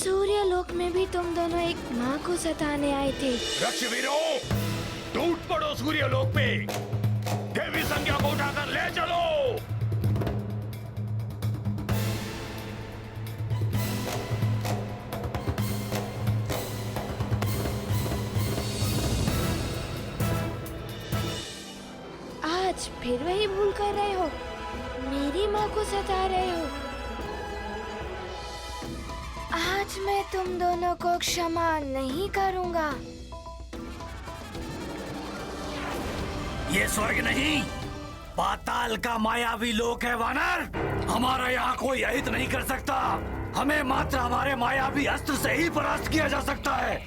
सूर्यलोक में भी तुम दोनों एक माँ को सताने आए थे। रक्षवीरों, टूट पड़ो सूर्यलोक पे। देवी संज्ञा को उठाकर ले चलो। आज फिर वही भूल कर रहे हो, मेरी माँ को सता रहे हो। आज मैं तुम दोनों को क्षमा नहीं करूँगा। ये स्वर्ग नहीं, पाताल का मायावी लोक है वानर। हमारा यहाँ कोई अहित नहीं कर सकता। हमें मात्र हमारे मायावी अस्त्र से ही परास्त किया जा सकता है।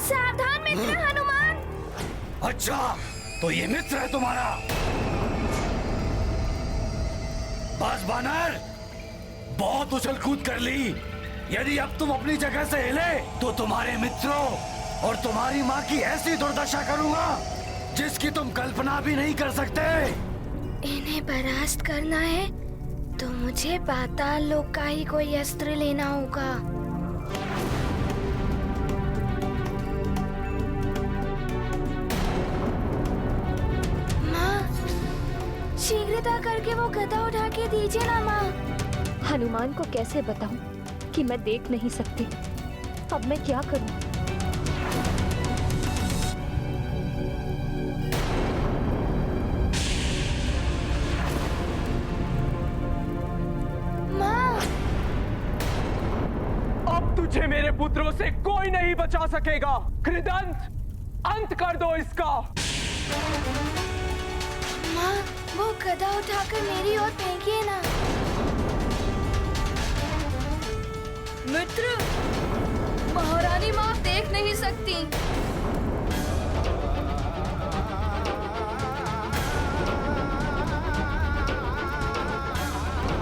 सावधान मित्र हनुमान। अच्छा, तो ये मित्र है तुम्हारा। बस वानर, बहुत उछल कूद कर ली। यदि अब तुम अपनी जगह से हिले तो तुम्हारे मित्रों और तुम्हारी माँ की ऐसी दुर्दशा करूंगा जिसकी तुम कल्पना भी नहीं कर सकते। इन्हें परास्त करना है तो मुझे पाताल लोक का ही कोई अस्त्र लेना होगा। माँ, शीघ्रता करके वो गदा उठा के दीजिए ना माँ। हनुमान को कैसे बताऊं कि मैं देख नहीं सकती। अब मैं क्या करूं? माँ, अब तुझे मेरे पुत्रों से कोई नहीं बचा सकेगा। कृदंत, अंत कर दो इसका। माँ, वो गदा उठाकर मेरी ओर फेंकिए ना। मित्र, महारानी माँ देख नहीं सकती।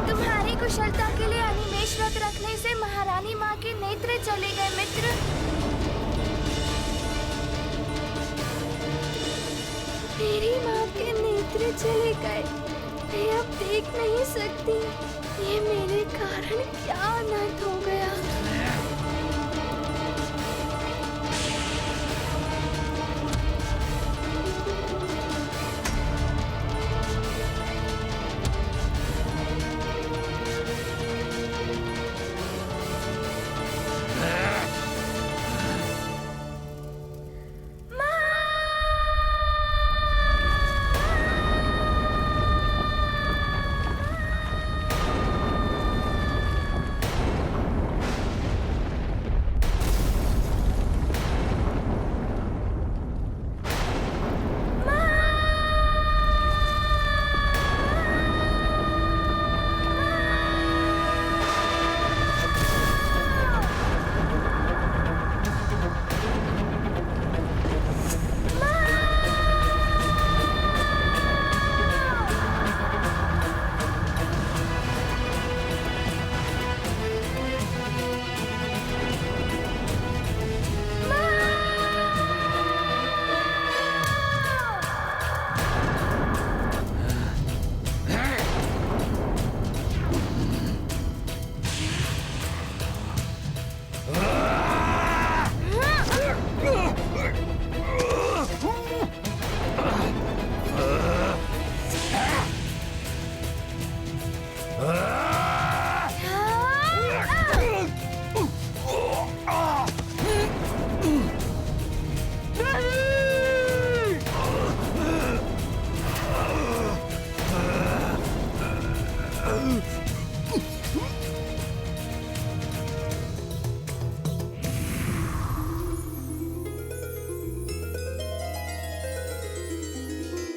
तुम्हारी कुशलता के लिए अनिमेष व्रत रखने से महारानी माँ के नेत्र चले गए मित्र। मेरी माँ के नेत्र चले गए। मैं अब देख नहीं सकती। ये मेरे कारण क्या अनर्थ हो गया।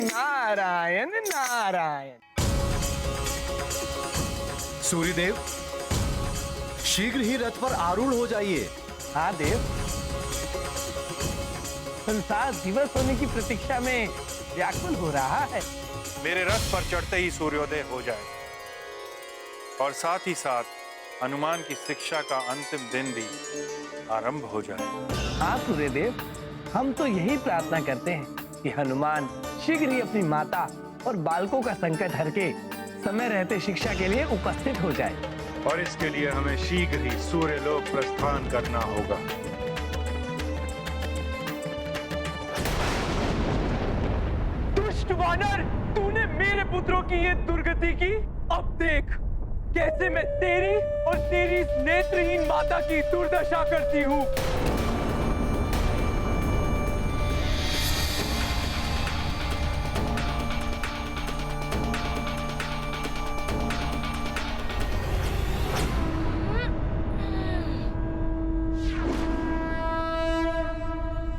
नारायण नारायण। सूर्यदेव, शीघ्र ही रथ पर आरूढ़ हो जाइए। हाँ देव, संसार दिवस होने की प्रतीक्षा में व्याकुल हो रहा है। मेरे रथ पर चढ़ते ही सूर्योदय हो जाए और साथ ही साथ हनुमान की शिक्षा का अंतिम दिन भी आरंभ हो जाए। हाँ सूर्यदेव, हम तो यही प्रार्थना करते हैं कि हनुमान शीघ्र ही अपनी माता और बालकों का संकट हर के समय रहते शिक्षा के लिए उपस्थित हो जाए। और इसके लिए हमें शीघ्र ही सूर्यलोक प्रस्थान करना होगा। दुष्ट वानर, तूने मेरे पुत्रों की ये दुर्गति की। अब देख कैसे मैं तेरी और तेरी इस नेत्रहीन माता की दुर्दशा करती हूँ।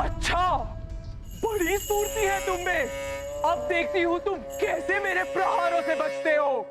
अच्छा, बड़ी स्फूर्ति है तुम में। अब देखती हूँ तुम कैसे मेरे प्रहारों से बचते हो।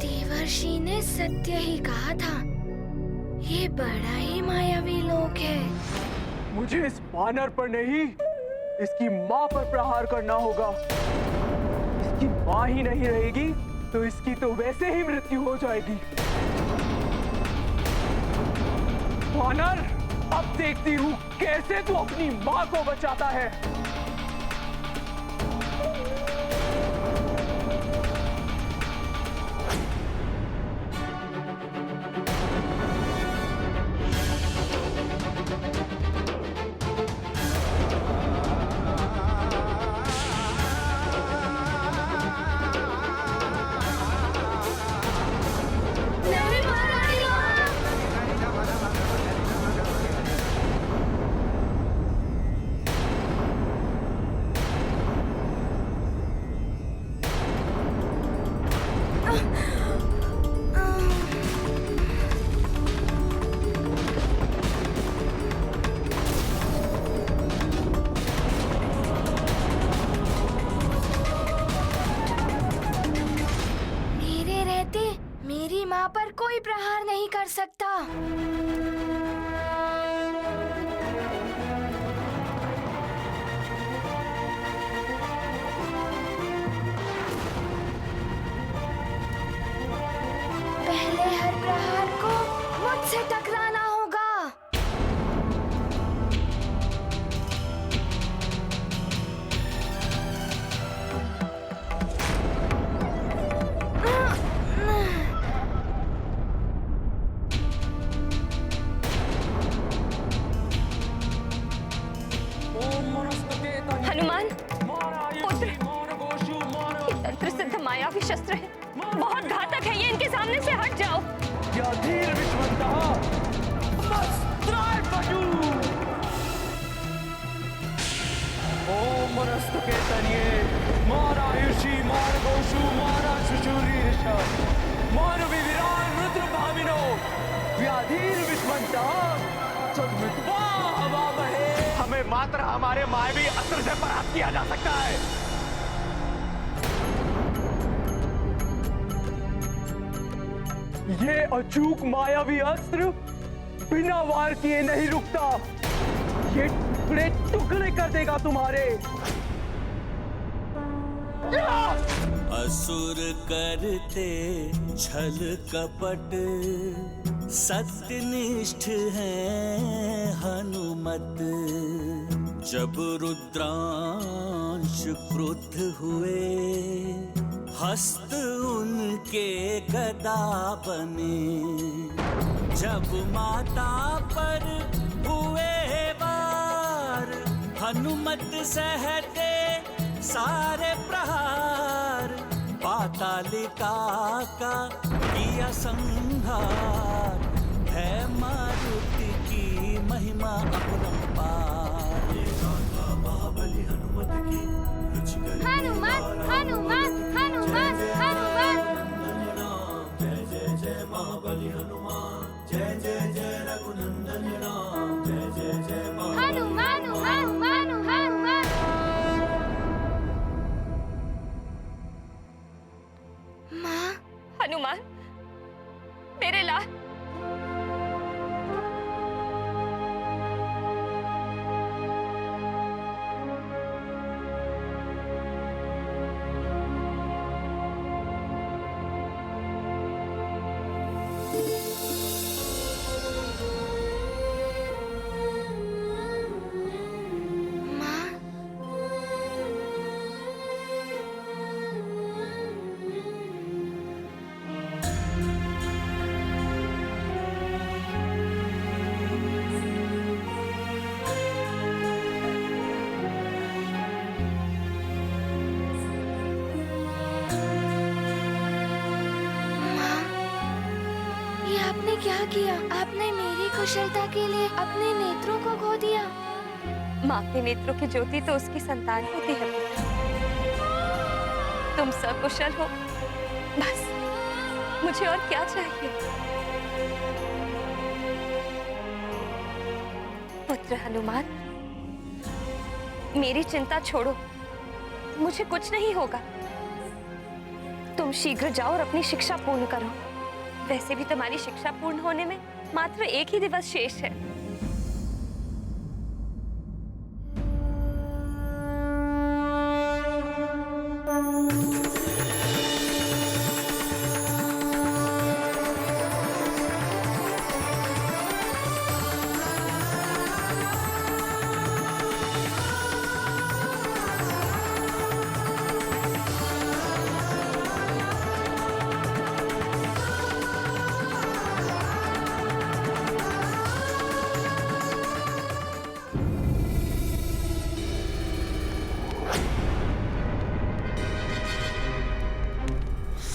देवर्षि ने सत्य ही कहा था, ये बड़ा ही मायावी लोक है। मुझे इस वानर पर नहीं, इसकी माँ पर प्रहार करना होगा। इसकी माँ ही नहीं रहेगी तो इसकी तो वैसे ही मृत्यु हो जाएगी। वानर, अब देखती हूँ कैसे तू अपनी माँ को बचाता है। नहीं महारानी माँ। मेरे रहते मेरी माँ पर कोई प्रहार नहीं कर सकता। पहले हर प्रहार को मुझसे टकराना होगा। हनुमान पुत्र, ये तंत्र सिद्ध मायावी शस्त्र है, बहुत घातक है। ये इनके सामने से हट जाओ। व्याधीर विश्वन्तः वस्त्राय पशु। ओम मनस्तुके तन्ये मारायुषी मारगोषु मारा शुशुरीर्ष मानवी विरान रुद्र भामिनो व्याधीर विश्वन्तः सद्मृत्वा हवामहे। हमें मात्र हमारे मायावी अस्त्र से परास्त किया जा सकता है। ये अचूक मायावी अस्त्र बिना वार किए नहीं रुकता। ये टुकड़े टुकड़े कर देगा तुम्हारे। असुर करते छल कपट, सत्यनिष्ठ हैं हनुमत। जब रुद्रांश क्रुद्ध हुए, हस्त उनके गदा बने। जब माता पर हुए वार, हनुमत सहते सारे प्रहार। पातालिका का किया संहार, है मारुति की महिमा महिमा अपरंपार। ये गाथा महाबली हनुमत की, रुचिकर हनुमान हनुमान हनुमान हनुमान। जय जय जय महाबली हनुमान, जय जय जय रघुनंदन राम, जय जय जय हनुमान हनुमान हनुमान। माँ, हनुमान, मेरे लाल। माँ, माँ, ये आपने क्या किया? आपने मेरी कुशलता के लिए अपने नेत्रों को खो दिया। माँ के नेत्रों की ज्योति तो उसकी संतान होती है पुत्र। तुम सकुशल हो, बस मुझे और क्या चाहिए? पुत्र हनुमान, मेरी चिंता छोड़ो, मुझे कुछ नहीं होगा। तुम शीघ्र जाओ और अपनी शिक्षा पूर्ण करो। वैसे भी तुम्हारी शिक्षा पूर्ण होने में मात्र एक ही दिवस शेष है।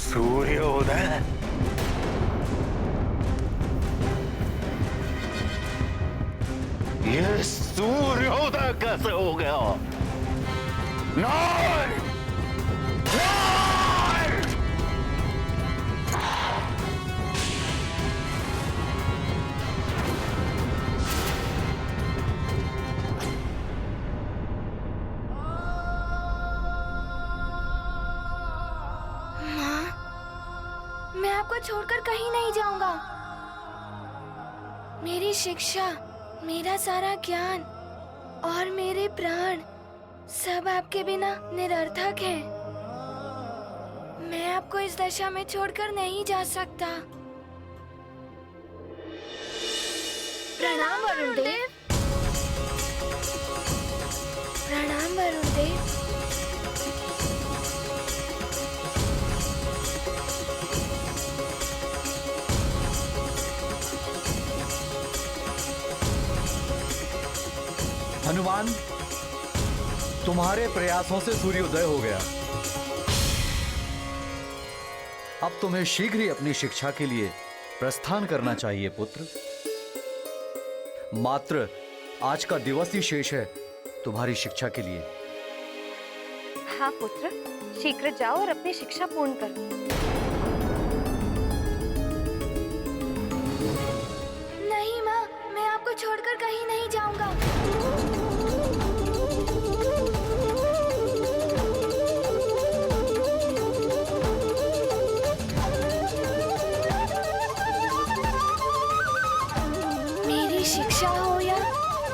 सूर्योदय। ये सूर्योदय कैसे हो गया? नहीं! नहीं! मैं आपको छोड़कर कहीं नहीं जाऊंगा। मेरी शिक्षा, मेरा सारा ज्ञान और मेरे प्राण सब आपके बिना निरर्थक हैं। मैं आपको इस दशा में छोड़कर नहीं जा सकता। प्रणाम वरुण देव। प्रणाम वरुण देव। हनुमान, तुम्हारे प्रयासों से सूर्योदय हो गया। अब तुम्हें शीघ्र ही अपनी शिक्षा के लिए प्रस्थान करना चाहिए पुत्र। मात्र आज का दिवस ही शेष है तुम्हारी शिक्षा के लिए। हाँ पुत्र, शीघ्र जाओ और अपनी शिक्षा पूर्ण करो। नहीं माँ, मैं आपको छोड़कर कहीं नहीं जाऊंगा। मेरी शिक्षा हो या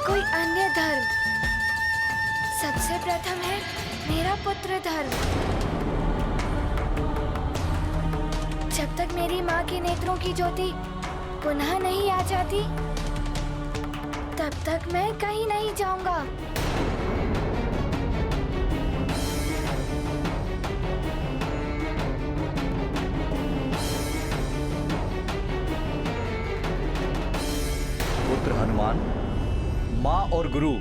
कोई अन्य धर्म, सबसे प्रथम है मेरा पुत्र धर्म। जब तक मेरी माँ के नेत्रों की ज्योति पुनः नहीं आ जाती, तब तक मैं कहीं नहीं जाऊंगा। पुत्र हनुमान, माँ और गुरु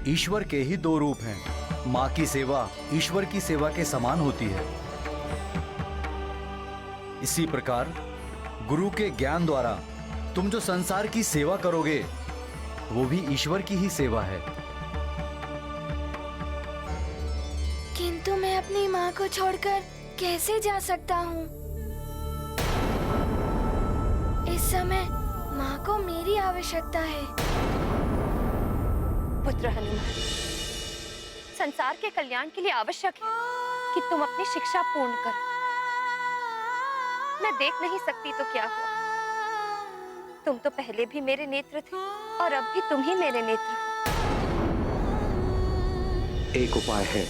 ईश्वर के ही दो रूप हैं। माँ की सेवा ईश्वर की सेवा के समान होती है। इसी प्रकार गुरु के ज्ञान द्वारा तुम जो संसार की सेवा करोगे, वो भी ईश्वर की ही सेवा है। किंतु मैं अपनी माँ को छोड़कर कैसे जा सकता हूँ? इस समय माँ को मेरी आवश्यकता है। पुत्र हनुमान, संसार के कल्याण के लिए आवश्यक है कि तुम अपनी शिक्षा पूर्ण करो। मैं देख नहीं सकती तो क्या हुआ? तुम तो पहले भी मेरे नेत्र थे और अब भी तुम ही मेरे नेत्र हो। एक उपाय है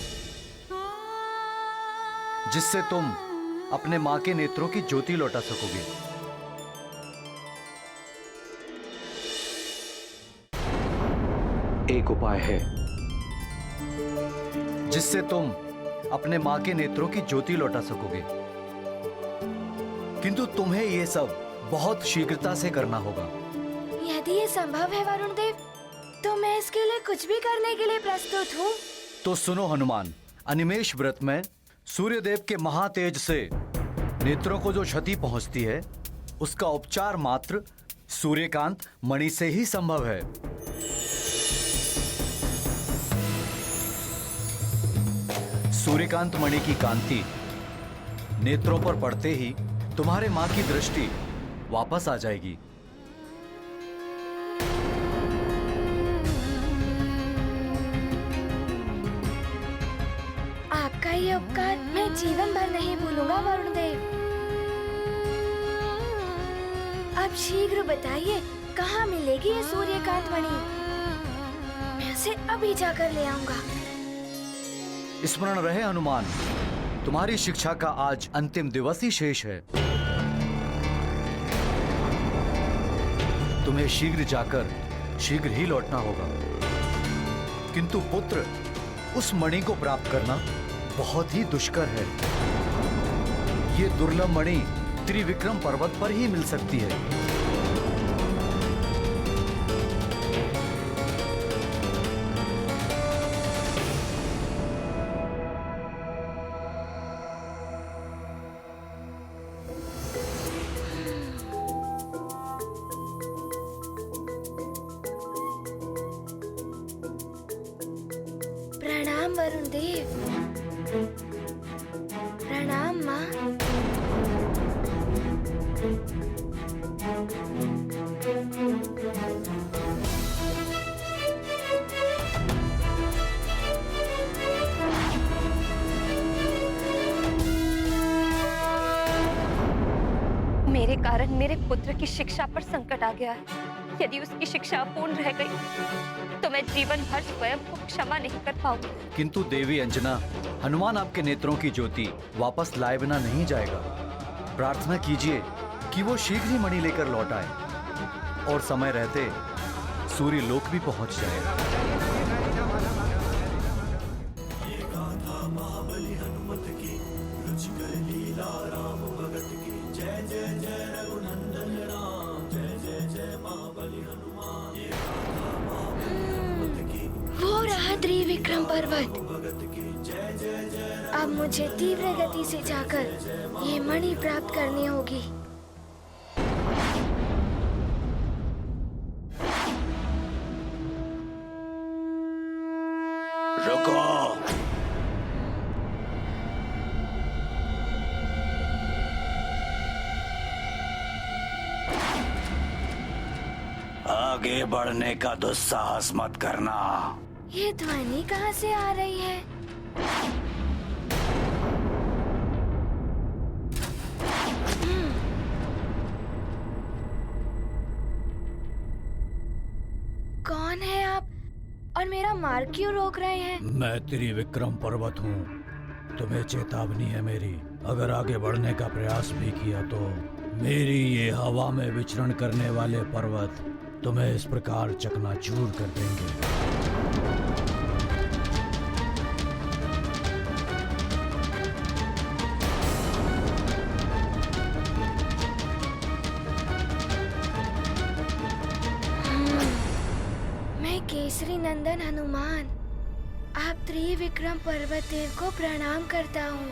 जिससे तुम अपने माँ के नेत्रों की ज्योति लौटा सकोगे। एक उपाय है जिससे तुम अपने माँ के नेत्रों की ज्योति लौटा सकोगे, किंतु तुम्हें यह सब बहुत शीघ्रता से करना होगा। यदि ये संभव है वरुण देव, तो मैं इसके लिए कुछ भी करने के लिए प्रस्तुत हूँ। तो सुनो हनुमान, अनिमेष व्रत में सूर्यदेव के महातेज से नेत्रों को जो क्षति पहुंचती है, उसका उपचार मात्र सूर्यकांत मणि से ही संभव है। सूर्यकांत मणि की कांति नेत्रों पर पड़ते ही तुम्हारे मां की दृष्टि वापस आ जाएगी। आपका ये उपकार मैं जीवन भर नहीं भूलूंगा वरुण देव। अब शीघ्र बताइए, कहाँ मिलेगी ये सूर्यकांत मणि? मैं उसे अभी जाकर ले आऊंगा। स्मरण रहे हनुमान, तुम्हारी शिक्षा का आज अंतिम दिवस ही शेष है। तुम्हें शीघ्र जाकर शीघ्र ही लौटना होगा, किंतु पुत्र, उस मणि को प्राप्त करना बहुत ही दुष्कर है। ये दुर्लभ मणि त्रिविक्रम पर्वत पर ही मिल सकती है। प्रणाम वरुण देव। प्रणाम माँ। मेरे कारण मेरे पुत्र की शिक्षा पर संकट आ गया है। यदि उसकी शिक्षा अपूर्ण रह गई तो मैं जीवन भर स्वयं को क्षमा नहीं कर पाऊंगी। किंतु देवी अंजना, हनुमान आपके नेत्रों की ज्योति वापस लाए बिना नहीं जाएगा। प्रार्थना कीजिए कि वो शीघ्र ही मणि लेकर लौट आए और समय रहते सूर्य लोक भी पहुंच जाए। वो रहा त्रिविक्रम पर्वत। अब मुझे तीव्र गति से जाकर ये मणि प्राप्त करनी होगी। रुको। आगे बढ़ने का दुस्साहस मत करना। ये ध्वनि कहाँ से आ रही है? कौन है आप और मेरा मार्ग क्यों रोक रहे हैं? मैं त्रिविक्रम पर्वत हूँ। तुम्हें चेतावनी है मेरी। अगर आगे बढ़ने का प्रयास भी किया तो मेरी ये हवा में विचरण करने वाले पर्वत तुम्हें इस प्रकार चकनाचूर कर देंगे। मैं केसरी नंदन हनुमान, आप त्रिविक्रम पर्वत देव को प्रणाम करता हूँ।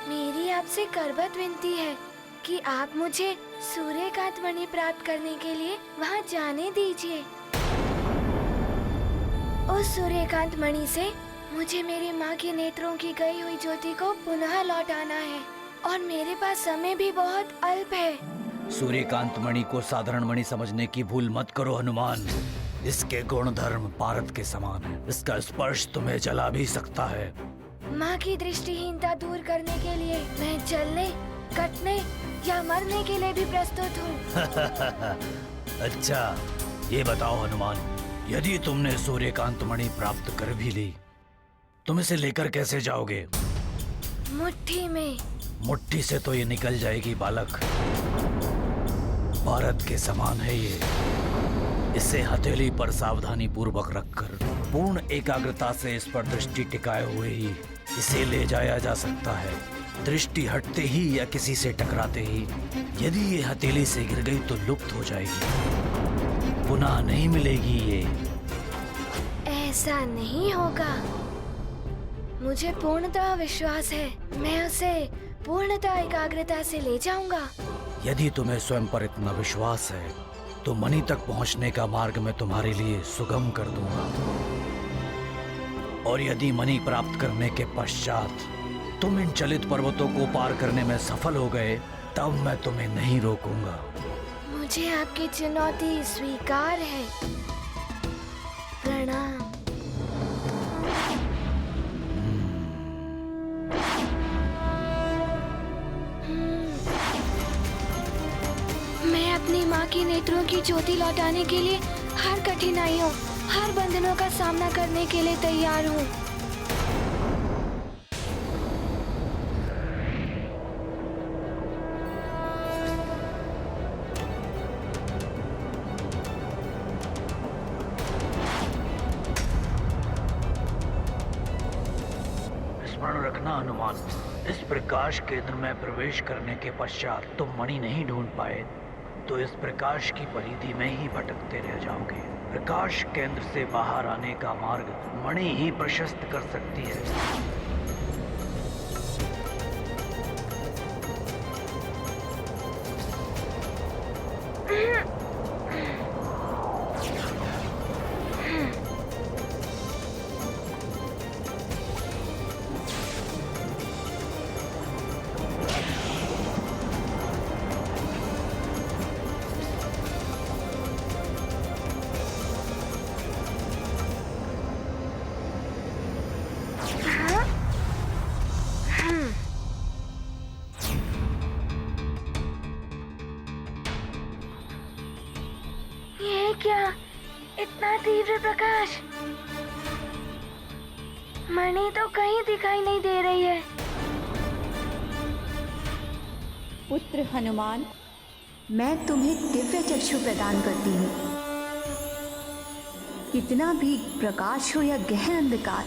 मेरी आपसे करबत विनती है कि आप मुझे सूर्यकांत मणि प्राप्त करने के लिए वहाँ जाने दीजिए। उस सूर्यकांत मणि से मुझे मेरी माँ के नेत्रों की गई हुई ज्योति को पुनः लौटाना है और मेरे पास समय भी बहुत अल्प है। सूर्यकांत मणि को साधारण मणि समझने की भूल मत करो हनुमान। इसके गुण धर्म पारद के समान है। इसका स्पर्श तुम्हें जला भी सकता है। माँ की दृष्टिहीनता दूर करने के लिए मैं जलने, कटने या मरने के लिए भी प्रस्तुत हूँ। अच्छा, ये बताओ हनुमान, यदि तुमने सूर्यकांत मणि प्राप्त कर भी ली, तुम इसे लेकर कैसे जाओगे? मुट्ठी में। मुट्ठी से तो ये निकल जाएगी बालक। भारत के समान है ये। इसे हथेली पर सावधानी पूर्वक रखकर पूर्ण एकाग्रता से इस पर दृष्टि टिकाए हुए ही इसे ले जाया जा सकता है। दृष्टि हटते ही या किसी से टकराते ही यदि ये हथेली से गिर गई तो लुप्त हो जाएगी, पुनः नहीं मिलेगी ये। ऐसा नहीं होगा। मुझे पूर्णतः विश्वास है, मैं उसे पूर्णतः एकाग्रता से ले जाऊंगा। यदि तुम्हें स्वयं पर इतना विश्वास है तो मणि तक पहुंचने का मार्ग मैं तुम्हारे लिए सुगम कर दूंगा। और यदि मणि प्राप्त करने के पश्चात तुम इन चलित पर्वतों को पार करने में सफल हो गए, तब मैं तुम्हें नहीं रोकूंगा। मुझे आपकी चुनौती स्वीकार है। प्रणाम। मैं अपनी माँ की नेत्रों की ज्योति लौटाने के लिए हर कठिनाइयों, हर बंधनों का सामना करने के लिए तैयार हूँ। स्मरण रखना हनुमान, इस प्रकाश केंद्र में प्रवेश करने के पश्चात तुम मणि नहीं ढूंढ पाए तो इस प्रकाश की परिधि में ही भटकते रह जाओगे। प्रकाश केंद्र से बाहर आने का मार्ग मणि ही प्रशस्त कर सकती है। ये क्या? इतना तीव्र प्रकाश! मणि तो कहीं दिखाई नहीं दे रही है। पुत्र हनुमान, मैं तुम्हें दिव्य चक्षु प्रदान करती हूँ। कितना भी प्रकाश हो या गहन अंधकार,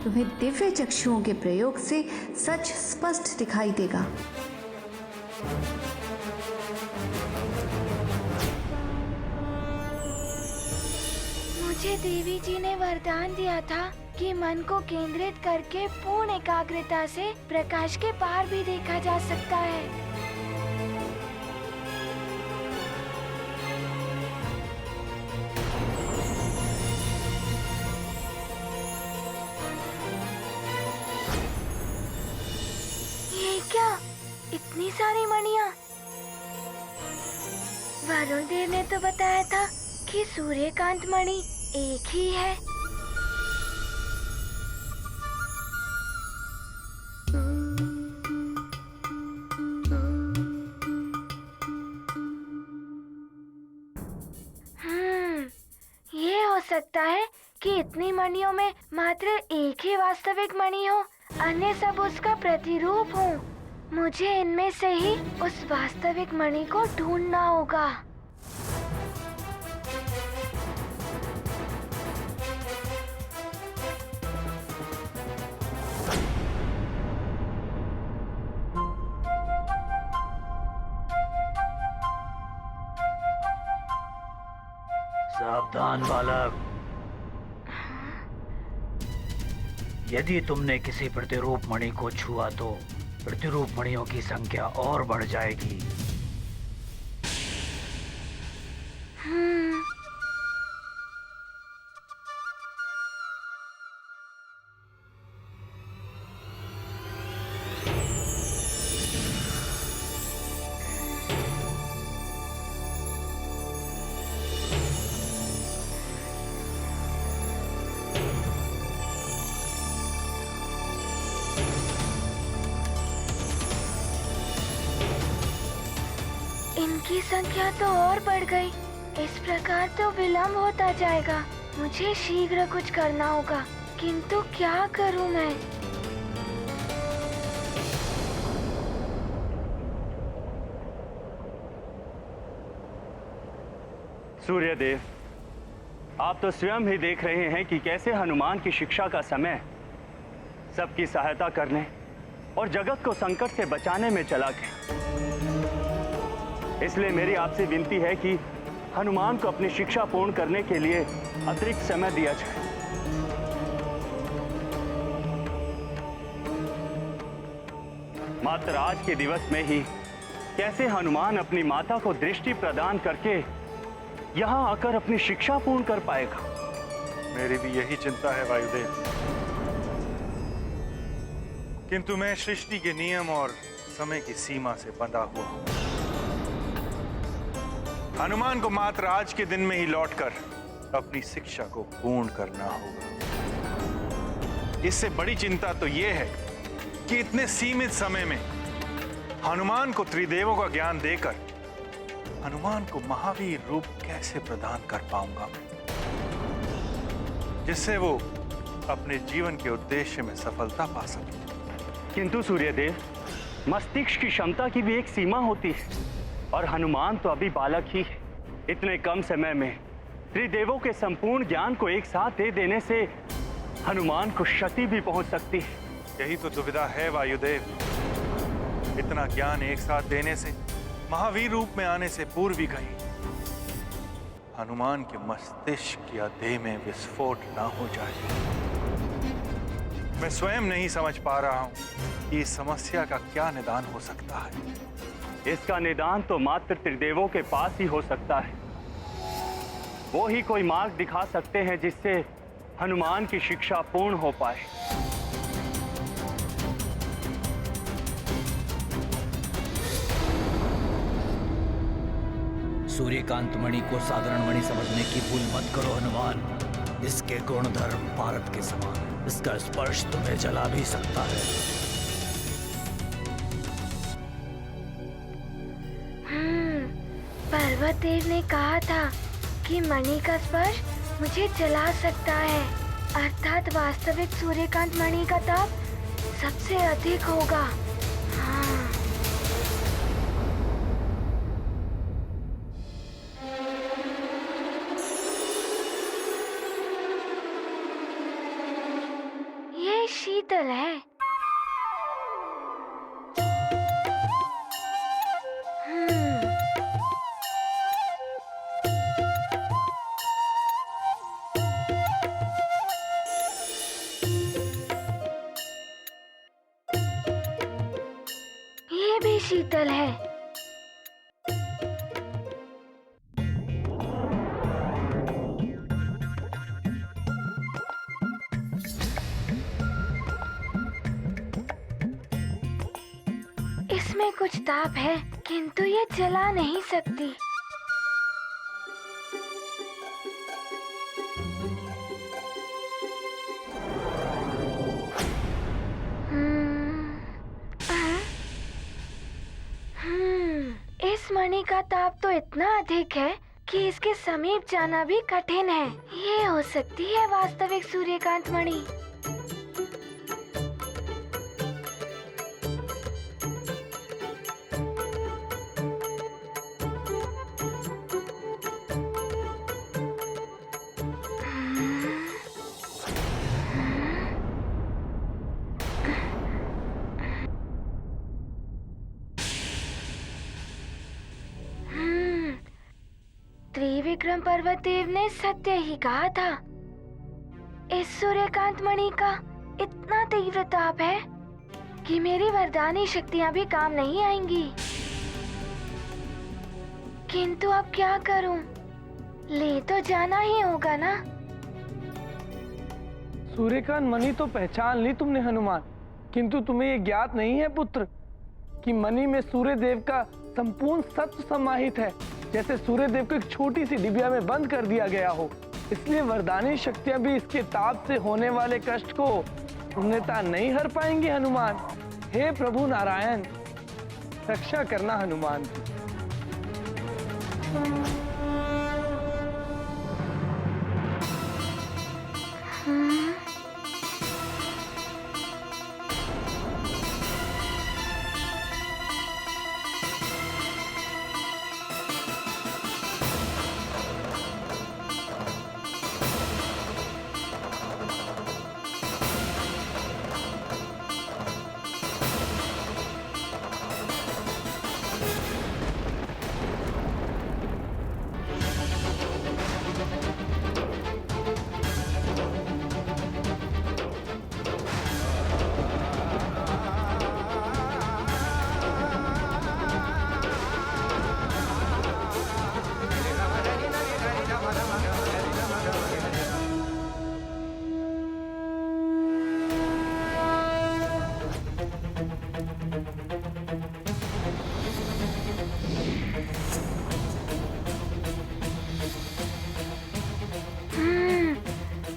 तुम्हें दिव्य चक्षुओं के प्रयोग से सच स्पष्ट दिखाई देगा। मुझे देवी जी ने वरदान दिया था कि मन को केंद्रित करके पूर्ण एकाग्रता से प्रकाश के पार भी देखा जा सकता है। ये क्या? इतनी सारी मणियाँ! वरुण देव ने तो बताया था कि सूर्यकांत मणि एक ही है। ये हो सकता है कि इतनी मणियों में मात्र एक ही वास्तविक मणि हो, अन्य सब उसका प्रतिरूप हो। मुझे इनमें से ही उस वास्तविक मणि को ढूंढना होगा। सावधान बालक, यदि तुमने किसी प्रतिरूप मणि को छुआ तो प्रतिरूप मणियों की संख्या और बढ़ जाएगी। इनकी संख्या तो और बढ़ गई। इस प्रकार तो विलंब होता जाएगा। मुझे शीघ्र कुछ करना होगा, किंतु क्या करूं मैं? सूर्यदेव, आप तो स्वयं ही देख रहे हैं कि कैसे हनुमान की शिक्षा का समय सबकी सहायता करने और जगत को संकट से बचाने में चला गया। इसलिए मेरी आपसे विनती है कि हनुमान को अपनी शिक्षा पूर्ण करने के लिए अतिरिक्त समय दिया जाए। मात्र आज के दिवस में ही कैसे हनुमान अपनी माता को दृष्टि प्रदान करके यहां आकर अपनी शिक्षा पूर्ण कर पाएगा। मेरी भी यही चिंता है वायुदेव, किंतु मैं सृष्टि के नियम और समय की सीमा से बंधा हुआ हूं। हनुमान को मात्र आज के दिन में ही लौटकर अपनी शिक्षा को पूर्ण करना होगा। इससे बड़ी चिंता तो यह है कि इतने सीमित समय में हनुमान को त्रिदेवों का ज्ञान देकर हनुमान को महावीर रूप कैसे प्रदान कर पाऊंगा मैं, जिससे वो अपने जीवन के उद्देश्य में सफलता पा सके। किंतु सूर्यदेव, मस्तिष्क की क्षमता की भी एक सीमा होती है और हनुमान तो अभी बालक ही है। इतने कम समय में त्रिदेवों के संपूर्ण ज्ञान को एक साथ दे देने से हनुमान को क्षति भी पहुंच सकती है। यही तो दुविधा है वायुदेव। इतना ज्ञान एक साथ देने से, महावीर रूप में आने से पूर्व ही कहीं हनुमान के मस्तिष्क या देह में विस्फोट ना हो जाए। मैं स्वयं नहीं समझ पा रहा हूं कि इस समस्या का क्या निदान हो सकता है। इसका निदान तो मात्र त्रिदेवों के पास ही हो सकता है। वो ही कोई मार्ग दिखा सकते हैं जिससे हनुमान की शिक्षा पूर्ण हो पाए। सूर्यकांत मणि को साधारण मणि समझने की भूल मत करो हनुमान। इसके गुण धर्म भारत के समान, इसका स्पर्श तुम्हें जला भी सकता है। पर्वत देव ने कहा था कि मणि का स्पर्श मुझे जला सकता है, अर्थात वास्तविक सूर्यकांत मणि का ताप सबसे अधिक होगा। हाँ। ये शीतल है। ये भी शीतल है। इसमें कुछ ताप है, किंतु ये जला नहीं सकती। इस मणि का ताप तो इतना अधिक है कि इसके समीप जाना भी कठिन है। ये हो सकती है वास्तविक सूर्यकांत मणि। त्रिविक्रम पर्वत देव ने सत्य ही कहा था। इस सूर्यकांत मणि का इतना तीव्र ताप है कि मेरी वरदानी शक्तियां भी काम नहीं आएंगी। किंतु अब क्या करूं? ले तो जाना ही होगा ना। सूर्यकांत मणि तो पहचान ली तुमने हनुमान, किंतु तुम्हें ये ज्ञात नहीं है पुत्र कि मणि में सूर्य देव का संपूर्ण सत्य समाहित है। जैसे सूर्य देव को एक छोटी सी डिबिया में बंद कर दिया गया हो, इसलिए वरदानी शक्तियां भी इसके ताप से होने वाले कष्ट को पूर्णतः नहीं हर पाएंगी हनुमान। हे प्रभु नारायण, रक्षा करना हनुमान की।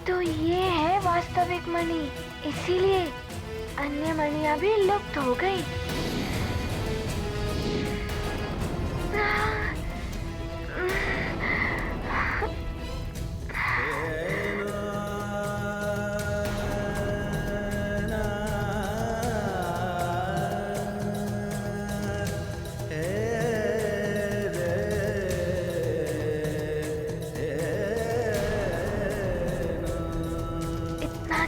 तो ये है वास्तविक मणि, इसीलिए अन्य मणियां भी लुप्त हो गई।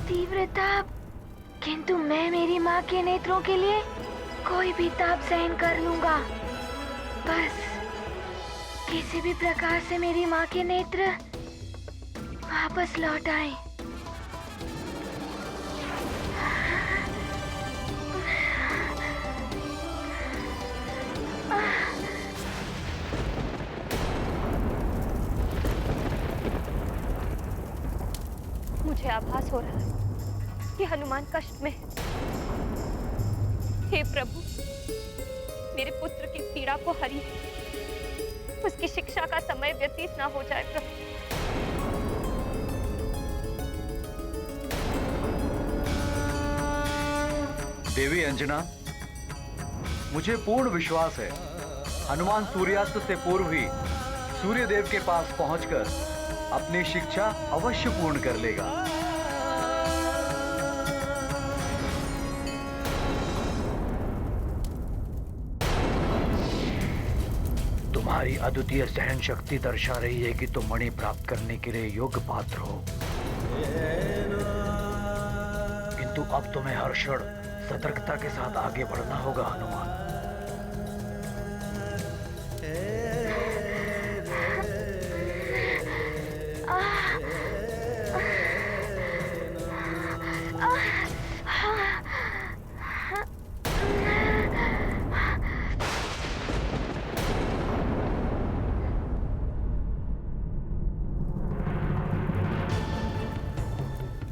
तीव्र ताप, किंतु मैं मेरी माँ के नेत्रों के लिए कोई भी ताप सहन कर लूंगा। बस किसी भी प्रकार से मेरी माँ के नेत्र वापस लौट आए। मुझे आभास हो रहा है कि हनुमान कष्ट में है। हे प्रभु, मेरे पुत्र की पीड़ा को हरि, उसकी शिक्षा का समय व्यतीत ना हो जाए प्रभु। देवी अंजना, मुझे पूर्ण विश्वास है हनुमान सूर्यास्त से पूर्व ही सूर्य देव के पास पहुंचकर अपनी शिक्षा अवश्य पूर्ण कर लेगा। तुम्हारी अद्वितीय सहन शक्ति दर्शा रही है कि तुम मणि प्राप्त करने के लिए योग्य पात्र हो, किंतु अब तुम्हें हर क्षण सतर्कता के साथ आगे बढ़ना होगा हनुमान।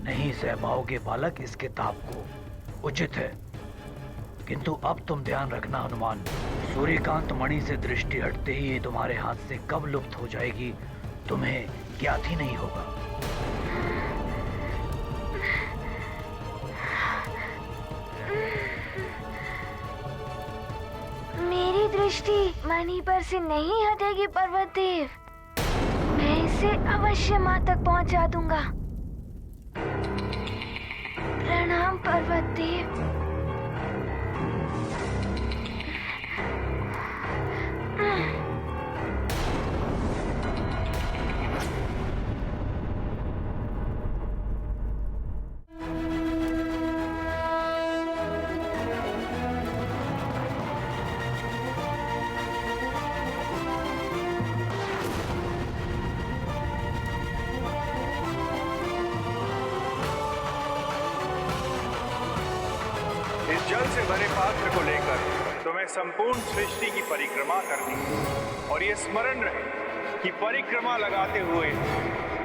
नहीं सह पाओगे बालक इसके ताप को, उचित है। किंतु अब तुम ध्यान रखना हनुमान, सूर्यकांत मणि से दृष्टि हटते ही ये तुम्हारे हाथ से कब लुप्त हो जाएगी तुम्हें ज्ञात ही नहीं होगा। मेरी दृष्टि मणि पर से नहीं हटेगी पर्वत देव, मैं इसे अवश्य माँ तक पहुंचा दूंगा। प्रणाम पर्वत देव। इस जल से भरे पात्र को लेकर तुम्हें संपूर्ण सृष्टि की परिक्रमा करनी है। और ये स्मरण रहे कि परिक्रमा लगाते हुए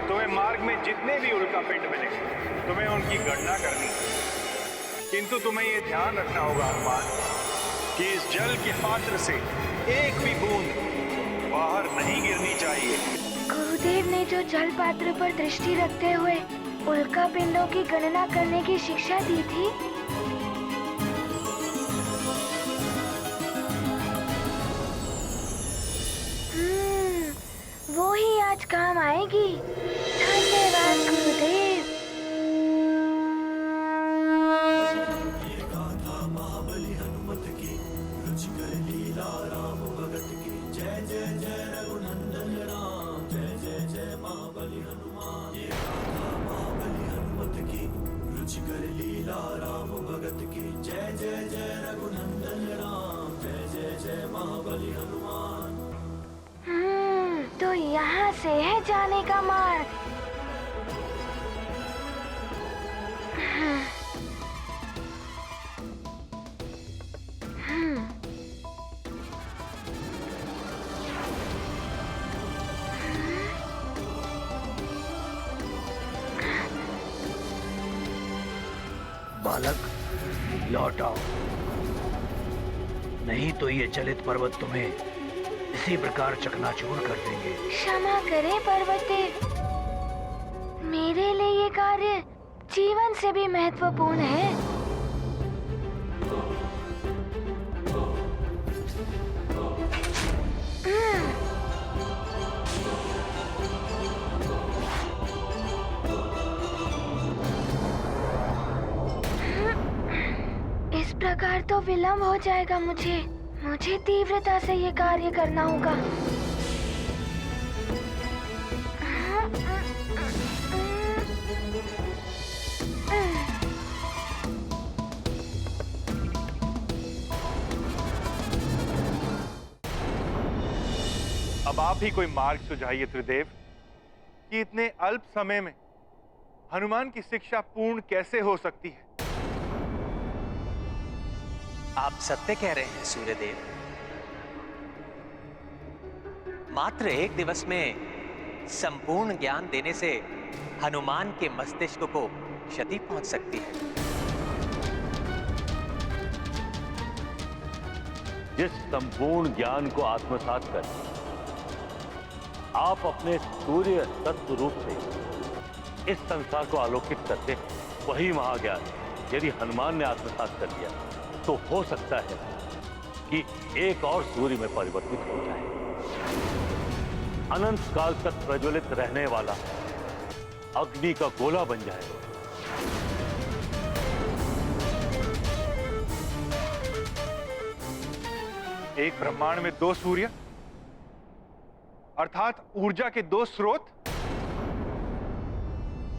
तुम्हें मार्ग में जितने भी उल्कापिंड मिले तुम्हें उनकी गणना करनी है। किंतु तुम्हें ये ध्यान रखना होगा हनुमान कि इस जल के पात्र से एक भी बूंद बाहर नहीं गिरनी चाहिए। गुरुदेव ने जो जल पात्र पर दृष्टि रखते हुए उल्का पिंडों की गणना करने की शिक्षा दी थी, वो ही आज काम आएगी। धन्यवाद गुरुदेव। महाबली हनुमत की रुचिकर लीला राम भगत की जय जय जय रघुनंदन राम जय जय जय महाबली हनुमान। ये गाथा महाबली हनुमत की रुचिकर लीला राम भगत की जय जय जय रघुनंदन राम जय जय जय महाबली हनुमान। तो यहाँ से है जाने का मार्ग। बालक लौट आओ, नहीं तो ये चलित पर्वत तुम्हें इसी प्रकार चकनाचूर कर देंगे। क्षमा करें पर्वतदेव, मेरे लिए ये कार्य जीवन से भी महत्वपूर्ण है। इस प्रकार तो विलंब हो जाएगा। मुझे तीव्रता से ये कार्य करना होगा। अब आप ही कोई मार्ग सुझाइए त्रिदेव कि इतने अल्प समय में हनुमान की शिक्षा पूर्ण कैसे हो सकती है। आप सत्य कह रहे हैं सूर्यदेव। मात्र एक दिवस में संपूर्ण ज्ञान देने से हनुमान के मस्तिष्क को क्षति पहुंच सकती है। जिस संपूर्ण ज्ञान को आत्मसात कर आप अपने सूर्य तत्व रूप से इस संसार को आलोकित करते हैं, वही महाज्ञान यदि हनुमान ने आत्मसात कर लिया तो हो सकता है कि एक और सूर्य में परिवर्तित हो जाए, अनंत काल तक प्रज्वलित रहने वाला अग्नि का गोला बन जाए। एक ब्रह्मांड में दो सूर्य अर्थात ऊर्जा के दो स्रोत।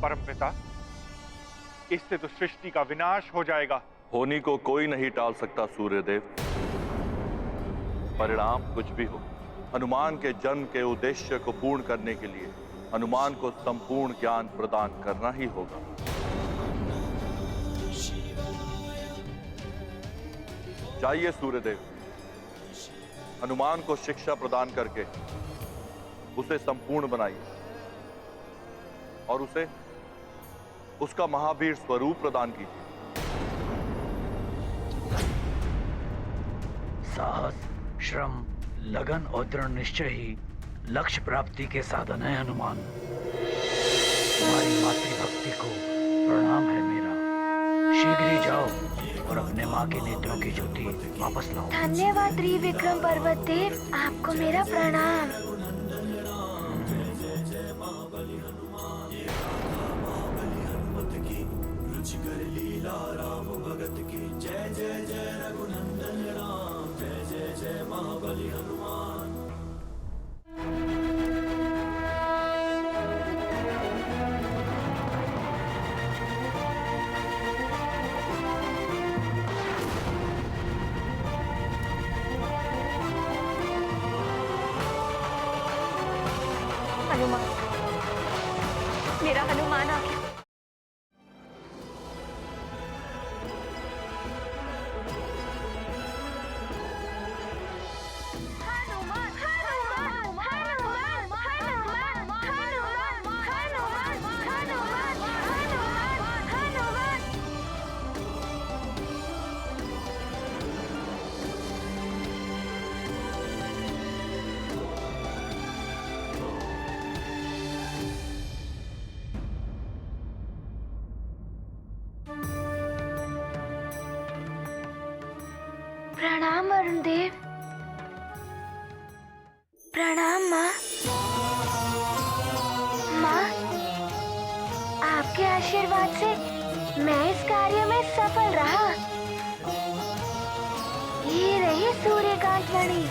परमपिता, इससे तो सृष्टि का विनाश हो जाएगा। होनी को कोई नहीं टाल सकता सूर्यदेव। परिणाम कुछ भी हो, हनुमान के जन्म के उद्देश्य को पूर्ण करने के लिए हनुमान को संपूर्ण ज्ञान प्रदान करना ही होगा। जाइए सूर्यदेव, हनुमान को शिक्षा प्रदान करके उसे संपूर्ण बनाइए और उसे उसका महावीर स्वरूप प्रदान कीजिए। साहस, श्रम, लगन और दृढ़ निश्चय ही लक्ष्य प्राप्ति के साधन है हनुमान। तुम्हारी मातृभक्ति को प्रणाम है मेरा। शीघ्र ही जाओ और अपने माँ के नेत्रों की ज्योति वापस लाओ। धन्यवाद त्रिविक्रम पर्वतदेव, आपको मेरा प्रणाम। रुचिकर लीला राम भगत की जय जय जय रघुनंदन राम जय जय जय महाबली हनुमान। हनुमान, मेरा हनुमान आ गया। प्रणाम वरुण देव। प्रणाम माँ। माँ, आपके आशीर्वाद से मैं इस कार्य में सफल रहा। ये रही सूर्यकांत मणि।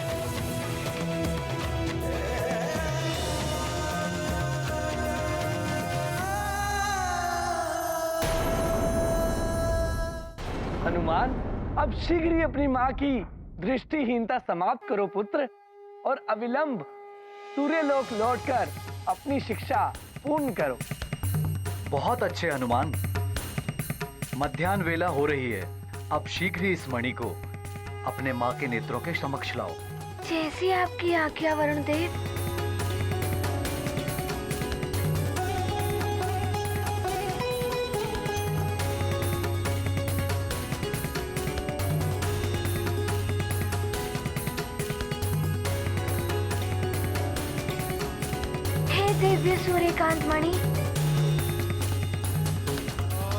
हनुमान, अब शीघ्र ही अपनी माँ की दृष्टिहीनता समाप्त करो पुत्र, और अविलंब सूर्यलोक लौटकर अपनी शिक्षा पूर्ण करो। बहुत अच्छे हनुमान। मध्याह्न वेला हो रही है, अब शीघ्र ही इस मणि को अपने माँ के नेत्रों के समक्ष लाओ। जैसी आपकी आज्ञा वरुण देव। हे दिव्य सूर्यकांत मणि,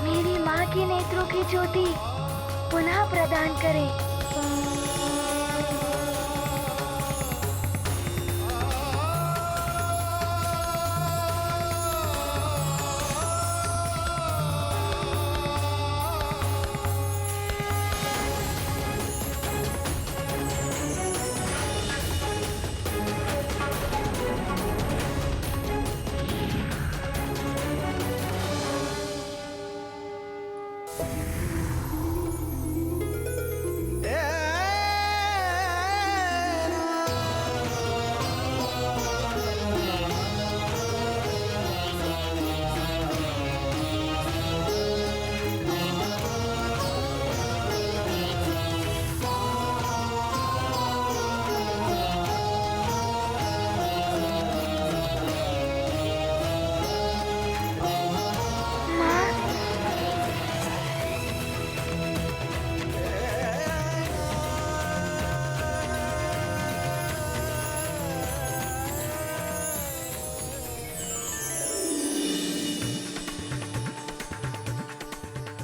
मेरी माँ के नेत्रों की ज्योति पुनः प्रदान करें।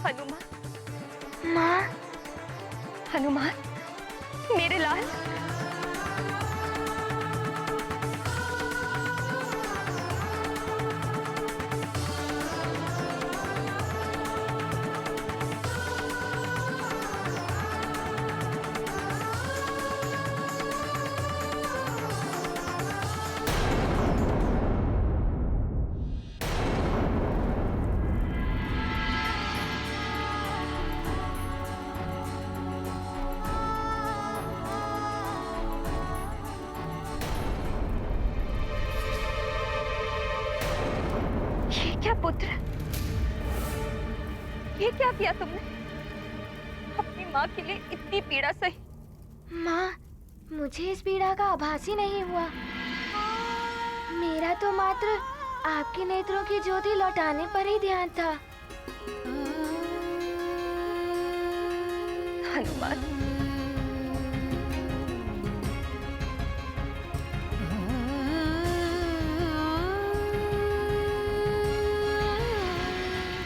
हनुमान, माँ, हनुमान, मेरे लाल। क्या पुत्र, ये क्या किया तुमने? अपनी माँ के लिए इतनी पीड़ा सही। माँ, मुझे इस पीड़ा का आभास ही नहीं हुआ। मेरा तो मात्र आपके नेत्रों की ज्योति लौटाने पर ही ध्यान था। हनुमान,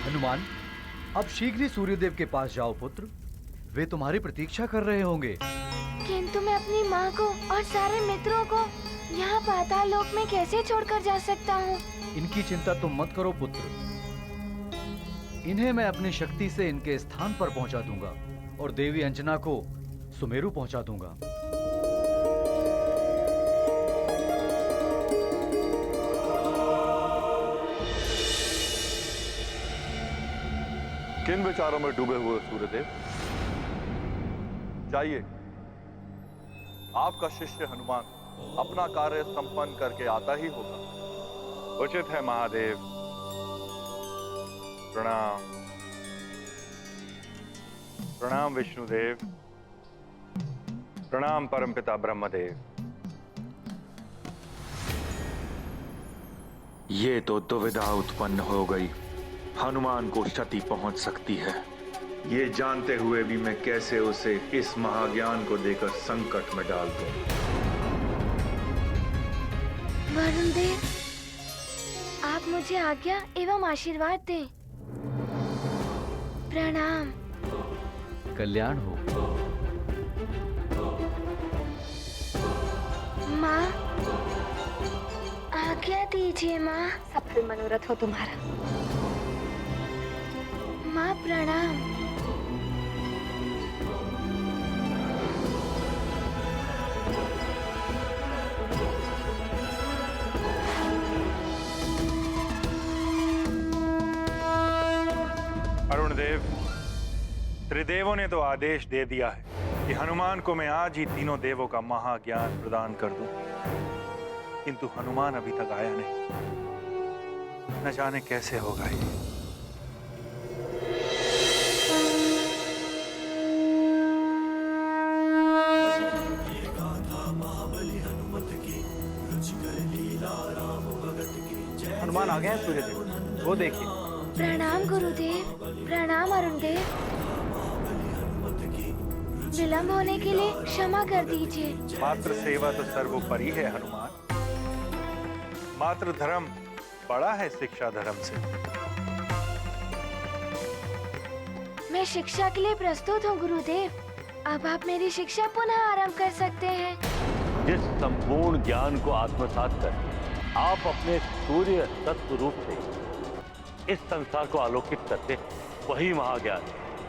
हनुमान, अब शीघ्र ही सूर्यदेव के पास जाओ पुत्र, वे तुम्हारी प्रतीक्षा कर रहे होंगे। किंतु मैं अपनी माँ को और सारे मित्रों को यहाँ पाताल लोक में कैसे छोड़कर जा सकता हूँ? इनकी चिंता तुम मत करो पुत्र, इन्हें मैं अपनी शक्ति से इनके स्थान पर पहुंचा दूंगा और देवी अंजना को सुमेरु पहुंचा दूंगा। किन विचारों में डूबे हुए सूर्यदेव? जाइए, आपका शिष्य हनुमान अपना कार्य संपन्न करके आता ही होगा। उचित है महादेव। प्रणाम। प्रणाम विष्णुदेव। प्रणाम परमपिता ब्रह्मदेव। ये तो दुविधा उत्पन्न हो गई। हनुमान को क्षति पहुंच सकती है। ये जानते हुए भी मैं कैसे उसे इस महाज्ञान को देकर संकट में डाल दूं। वरुण देव, आप मुझे आज्ञा एवं आशीर्वाद दें। प्रणाम। कल्याण हो। माँ, आज्ञा दीजिए माँ। सफल मनोरथ हो तुम्हारा। माँ प्रणाम। अरुणदेव, त्रिदेवों ने तो आदेश दे दिया है कि हनुमान को मैं आज ही तीनों देवों का महाज्ञान प्रदान कर दूं, किंतु हनुमान अभी तक आया नहीं। न जाने कैसे होगा ये। हनुमान आ गए हैं सूर्यदेव, वो देखिए। प्रणाम गुरुदेव, प्रणाम अरुणदेव। विलंब होने के लिए क्षमा कर दीजिए। मात्र सेवा तो सर्वोपरि है हनुमान। मात्र धर्म बड़ा है शिक्षा धर्म से। मैं शिक्षा के लिए प्रस्तुत हूँ गुरुदेव। अब आप मेरी शिक्षा पुनः आरंभ कर सकते हैं। जिस संपूर्ण ज्ञान को आत्मसात कर आप अपने सूर्य तत्व रूप से इस संसार को आलोकित करते, वही महाज्ञान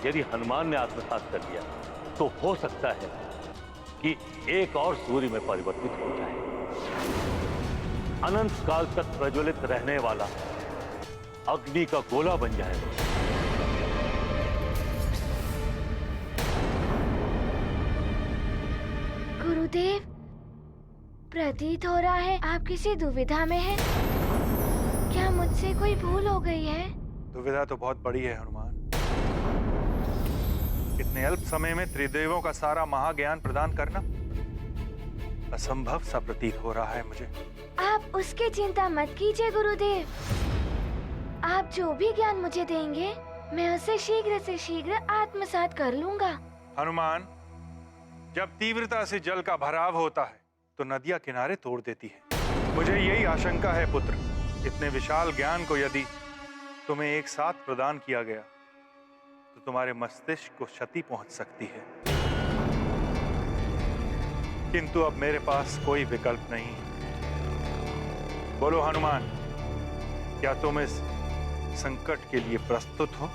यदि हनुमान ने आत्मसात कर लिया तो हो सकता है कि एक और सूर्य में परिवर्तित हो जाए, अनंत काल तक प्रज्वलित रहने वाला अग्नि का गोला बन जाए। गुरुदेव, प्रतीत हो रहा है आप किसी दुविधा में हैं। क्या मुझसे कोई भूल हो गई है? दुविधा तो बहुत बड़ी है हनुमान। इतने अल्प समय में त्रिदेवों का सारा महाज्ञान प्रदान करना असंभव सा प्रतीत हो रहा है मुझे। आप उसकी चिंता मत कीजिए गुरुदेव। आप जो भी ज्ञान मुझे देंगे मैं उसे शीघ्र से शीघ्र आत्मसात कर लूंगा। हनुमान, जब तीव्रता से जल का भराव होता है तो नदियां किनारे तोड़ देती है। मुझे यही आशंका है पुत्र, इतने विशाल ज्ञान को यदि तुम्हें एक साथ प्रदान किया गया तो तुम्हारे मस्तिष्क को क्षति पहुंच सकती है। किंतु अब मेरे पास कोई विकल्प नहीं है। बोलो हनुमान, क्या तुम इस संकट के लिए प्रस्तुत हो?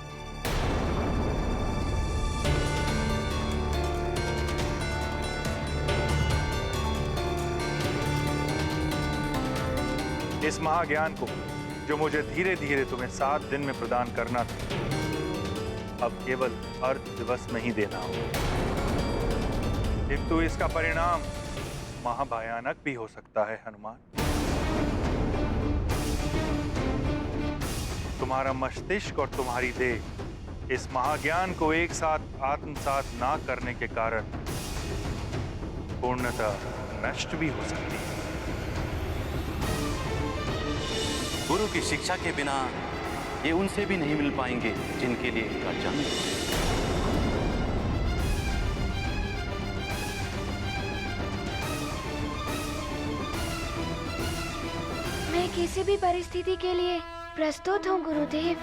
इस महाज्ञान को जो मुझे धीरे धीरे तुम्हें 7 दिन में प्रदान करना था, अब केवल अर्ध दिवस में ही देना होगा। किंतु इसका परिणाम महाभयानक भी हो सकता है हनुमान। तुम्हारा मस्तिष्क और तुम्हारी देह इस महाज्ञान को एक साथ आत्मसात ना करने के कारण पूर्णतः नष्ट भी हो सकती है। गुरु की शिक्षा के बिना ये उनसे भी नहीं मिल पाएंगे जिनके लिए इनका जन्म। मैं किसी भी परिस्थिति के लिए प्रस्तुत हूँ गुरुदेव।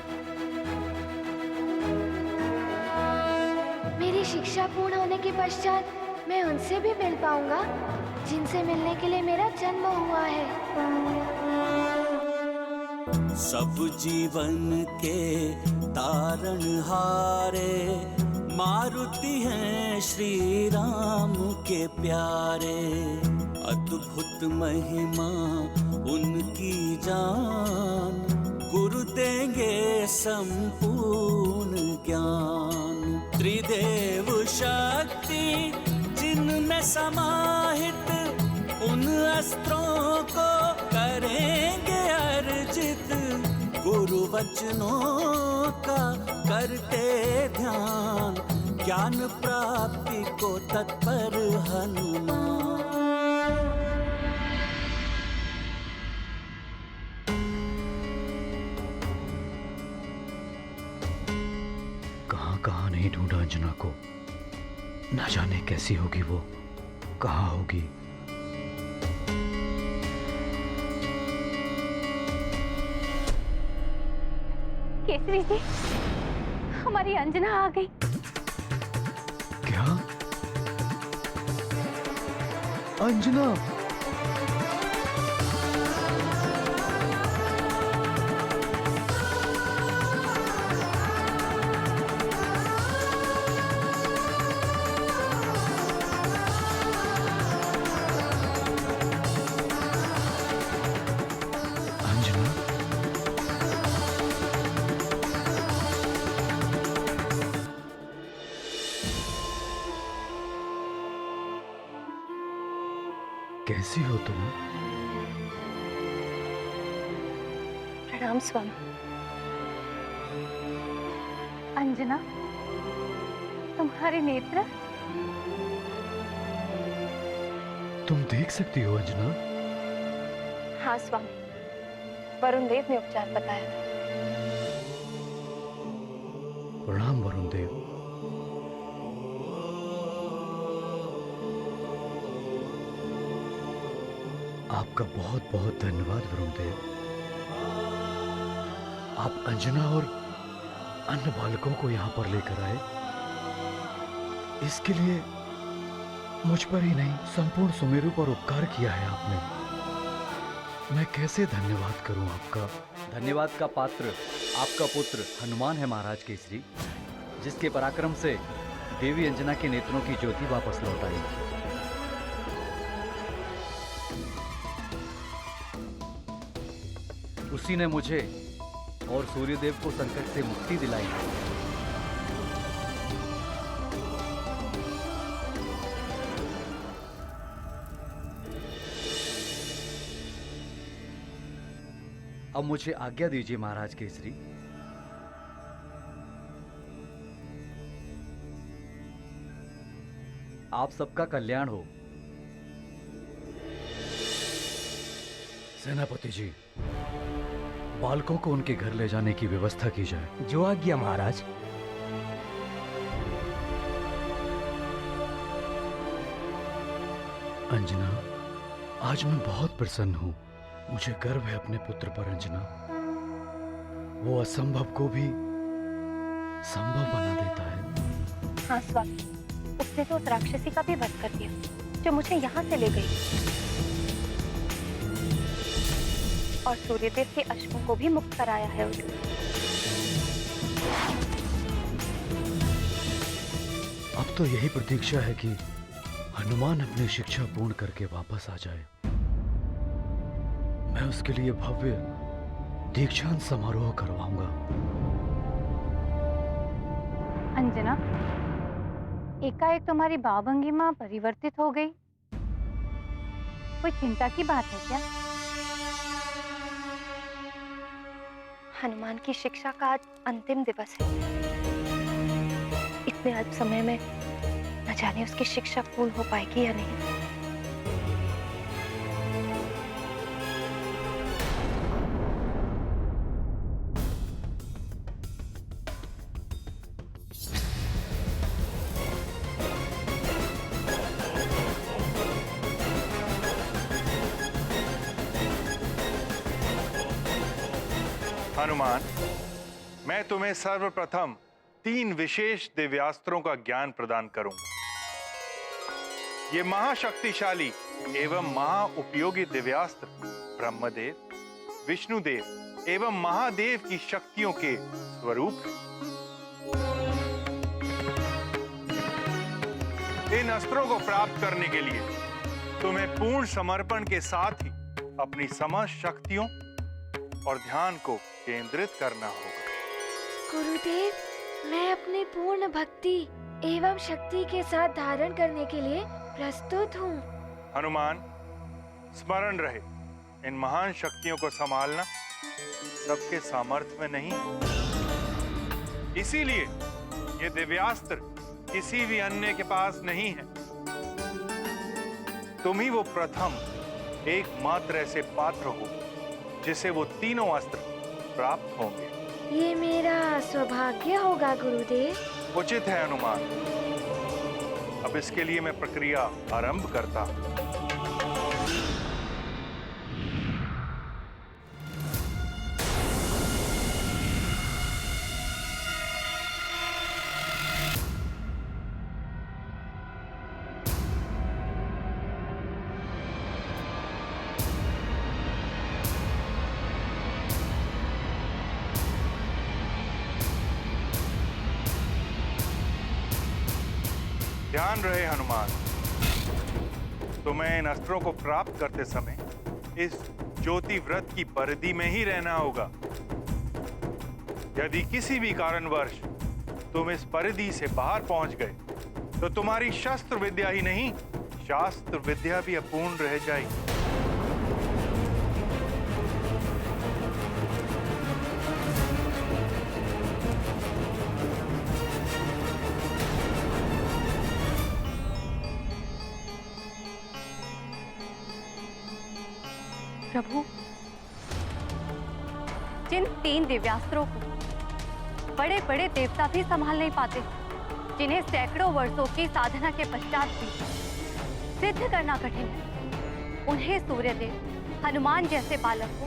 मेरी शिक्षा पूर्ण होने के पश्चात मैं उनसे भी मिल पाऊंगा जिनसे मिलने के लिए मेरा जन्म हुआ है। सब जीवन के तारण हारे मारुति हैं श्री राम के प्यारे। अद्भुत महिमा उनकी जान, गुरु देंगे संपूर्ण ज्ञान। त्रिदेव शक्ति जिनमें समाहित, उन अस्त्रों को करेंगे अर्जित। गुरु वचनों का करते ध्यान, ज्ञान प्राप्ति को तत्पर हनुमान। कहां कहां नहीं ढूंढा अंजना को, ना जाने कैसी होगी वो, कहां होगी। केसरी जी, हमारी अंजना आ गई। क्या? अंजना, कैसी हो तुम? प्रणाम स्वामी। अंजना, तुम्हारे नेत्र? तुम देख सकती हो अंजना? हाँ स्वामी, वरुण देव ने उपचार बताया था। प्रणाम वरुण देव। आपका बहुत बहुत धन्यवाद वरुण देव। आप अंजना और अन्य बालकों को यहां पर लेकर आए, इसके लिए मुझ पर ही नहीं संपूर्ण सुमेरु पर उपकार किया है आपने। मैं कैसे धन्यवाद करूं आपका? धन्यवाद का पात्र आपका पुत्र हनुमान है महाराज केसरी, जिसके पराक्रम से देवी अंजना के नेत्रों की ज्योति वापस लौट आई। उसी ने मुझे और सूर्यदेव को संकट से मुक्ति दिलाई। अब मुझे आज्ञा दीजिए महाराज केसरी। आप सबका कल्याण हो। सेनापति जी, बालकों को उनके घर ले जाने की व्यवस्था की जाए। जो आज्ञा महाराज। अंजना, आज मैं बहुत प्रसन्न हूं। मुझे गर्व है अपने पुत्र पर अंजना। वो असंभव को भी संभव बना देता है। हाँ स्वामी, उसने तो उस राक्षसी का भी वध कर दिया जो मुझे यहाँ से ले गई, और सूर्यदेव के अश्वों को भी मुक्त कराया है उसने। अब तो यही प्रतीक्षा है कि हनुमान अपनी शिक्षा पूर्ण करके वापस आ जाए। मैं उसके लिए भव्य दीक्षांत समारोह करवाऊंगा। अंजना, एकाएक तुम्हारी भावभंगिमा परिवर्तित हो गई, कोई चिंता की बात है क्या? हनुमान की शिक्षा का आज अंतिम दिवस है। इतने अल्प समय में न जाने उसकी शिक्षा पूर्ण हो पाएगी या नहीं। हनुमान, मैं तुम्हें सर्वप्रथम 3 विशेष दिव्यास्त्रों का ज्ञान प्रदान करूंगा। ये महाशक्तिशाली एवं महाउपयोगी दिव्यास्त्र ब्रह्मदेव, विष्णुदेव एवं महादेव की शक्तियों के स्वरूप हैं। इन अस्त्रों को प्राप्त करने के लिए तुम्हें पूर्ण समर्पण के साथ ही अपनी समस्त शक्तियों और ध्यान को केंद्रित करना होगा। गुरुदेव, मैं अपनी पूर्ण भक्ति एवं शक्ति के साथ धारण करने के लिए प्रस्तुत हूँ। हनुमान, स्मरण रहे, इन महान शक्तियों को संभालना सबके सामर्थ्य में नहीं। इसीलिए ये दिव्यास्त्र किसी भी अन्य के पास नहीं है। तुम ही वो प्रथम एकमात्र ऐसे पात्र हो जिसे वो तीनों अस्त्र प्राप्त होंगे। ये मेरा सौभाग्य होगा गुरुदेव। उचित है हनुमान। अब इसके लिए मैं प्रक्रिया आरंभ करता हूं। ध्यान रहे हनुमान, तुम्हें इन अस्त्रों को प्राप्त करते समय इस ज्योति व्रत की परिधि में ही रहना होगा। यदि किसी भी कारणवश तुम इस परिधि से बाहर पहुंच गए तो तुम्हारी शस्त्र विद्या ही नहीं, शास्त्र विद्या भी अपूर्ण रह जाएगी। प्रभु, जिन 3 दिव्यास्त्रों को बड़े बड़े देवता भी संभाल नहीं पाते, जिन्हें सैकड़ों वर्षों की साधना के पश्चात भी सिद्ध करना कठिन है, उन्हें सूर्यदेव हनुमान जैसे बालक को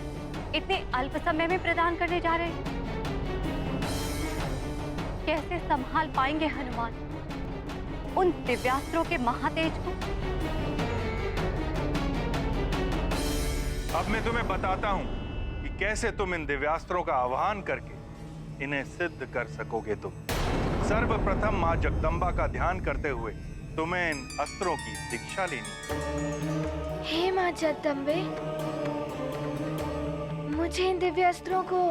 इतने अल्प समय में प्रदान करने जा रहे हैं। कैसे संभाल पाएंगे हनुमान उन दिव्यास्त्रों के महातेज को? अब मैं तुम्हें बताता हूं कि कैसे तुम इन दिव्यास्त्रों का आह्वान करके इन्हें सिद्ध कर सकोगे। तुम सर्वप्रथम मां जगदम्बा का ध्यान करते हुए तुम्हें इन अस्त्रों की दीक्षा लेनी। हे मां जगदम्बे, मुझे इन दिव्य अस्त्रों को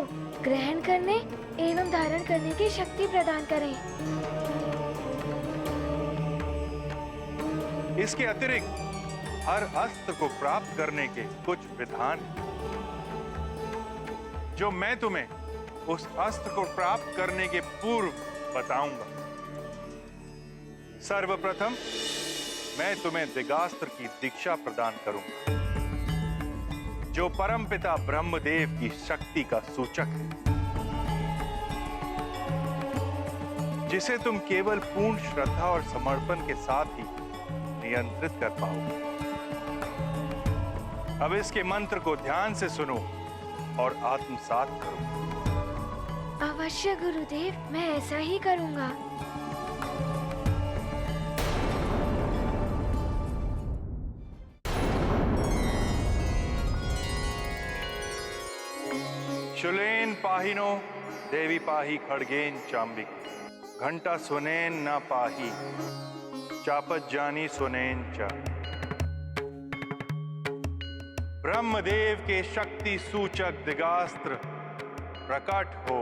ग्रहण करने एवं धारण करने की शक्ति प्रदान करें। इसके अतिरिक्त हर अस्त्र को प्राप्त करने के कुछ विधान हैं, जो मैं तुम्हें उस अस्त्र को प्राप्त करने के पूर्व बताऊंगा। सर्वप्रथम मैं तुम्हें दिगास्त्र की दीक्षा प्रदान करूंगा, जो परमपिता ब्रह्मदेव की शक्ति का सूचक है, जिसे तुम केवल पूर्ण श्रद्धा और समर्पण के साथ ही नियंत्रित कर पाओगे। अब इसके मंत्र को ध्यान से सुनो और आत्मसात करो। अवश्य गुरुदेव, मैं ऐसा ही करूंगा। शुलेन पाहिनो देवी पाही खड़गेन चांबिक, घंटा सुनेन न पाही चापत जानी सुनेन चा। ब्रह्मदेव के शक्ति सूचक दिगास्त्र प्रकट हो।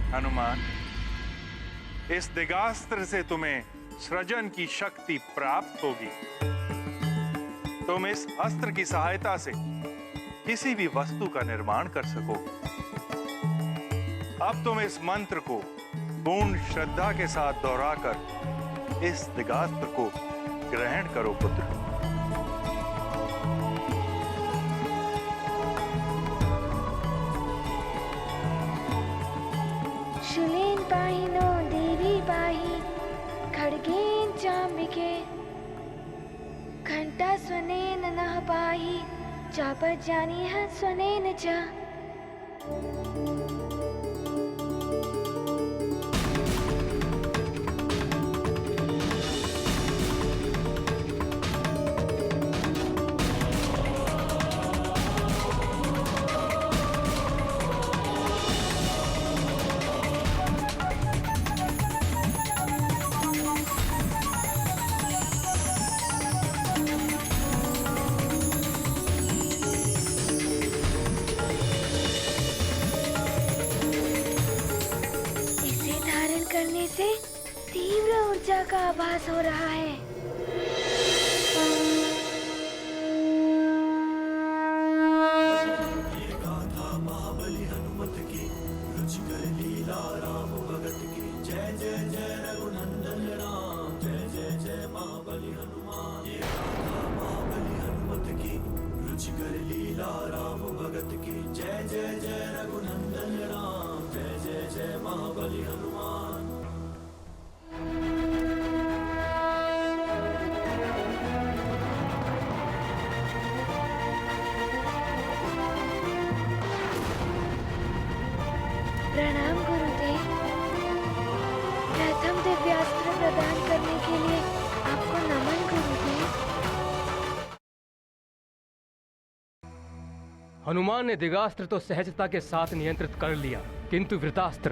हनुमान, इस दिगास्त्र से तुम्हें सृजन की शक्ति प्राप्त होगी। तुम इस अस्त्र की सहायता से किसी भी वस्तु का निर्माण कर सकोगे। अब तुम इस मंत्र को पूर्ण श्रद्धा के साथ दोहराकर इस दिगास्त्र को ग्रहण करो पुत्र। शुलेन पाहिनो देवी पाही खड़गेन चांबिके, घंटा स्वनेन नः पाही चापत जानीह स्वनेन च। करने से तीव्र ऊर्जा का आभास हो रहा है। ये गाथा महाबली हनुमत की, रुचिकर लीला राम भगत की। जय जय जय रघुनंदन राम, जय जय जय महाबली हनुमान। ये गाथा महाबली हनुमत की, रुचिकर लीला राम भगत की। जय जय जय रघुनंदन राम, जय जय जय महाबली हनुमान। प्रणाम गुरुदेव। प्रथम दिव्यास्त्र प्रदान करने के लिए आपको नमन गुरुदेव। हनुमान ने दिगास्त्र तो सहजता के साथ नियंत्रित कर लिया, किंतु वृतास्त्र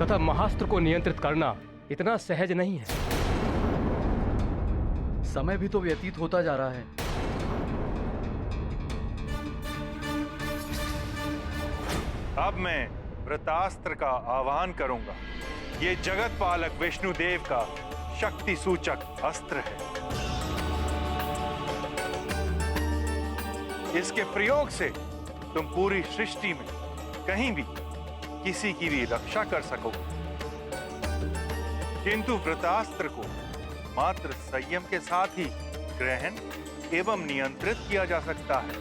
तथा महास्त्र को नियंत्रित करना इतना सहज नहीं है। समय भी तो व्यतीत होता जा रहा है। अब मैं वृतास्त्र का आह्वान करूंगा। ये जगत पालक विष्णुदेव का शक्ति सूचक अस्त्र है। इसके प्रयोग से तुम पूरी सृष्टि में कहीं भी किसी की भी रक्षा कर सकोगे, किंतु वृतास्त्र को मात्र संयम के साथ ही ग्रहण एवं नियंत्रित किया जा सकता है।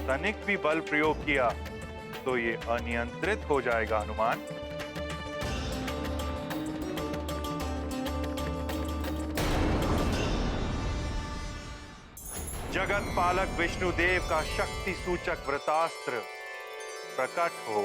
तनिक भी बल प्रयोग किया तो ये अनियंत्रित हो जाएगा हनुमान। जगत पालक विष्णुदेव का शक्ति सूचक वृतास्त्र प्रकट हो।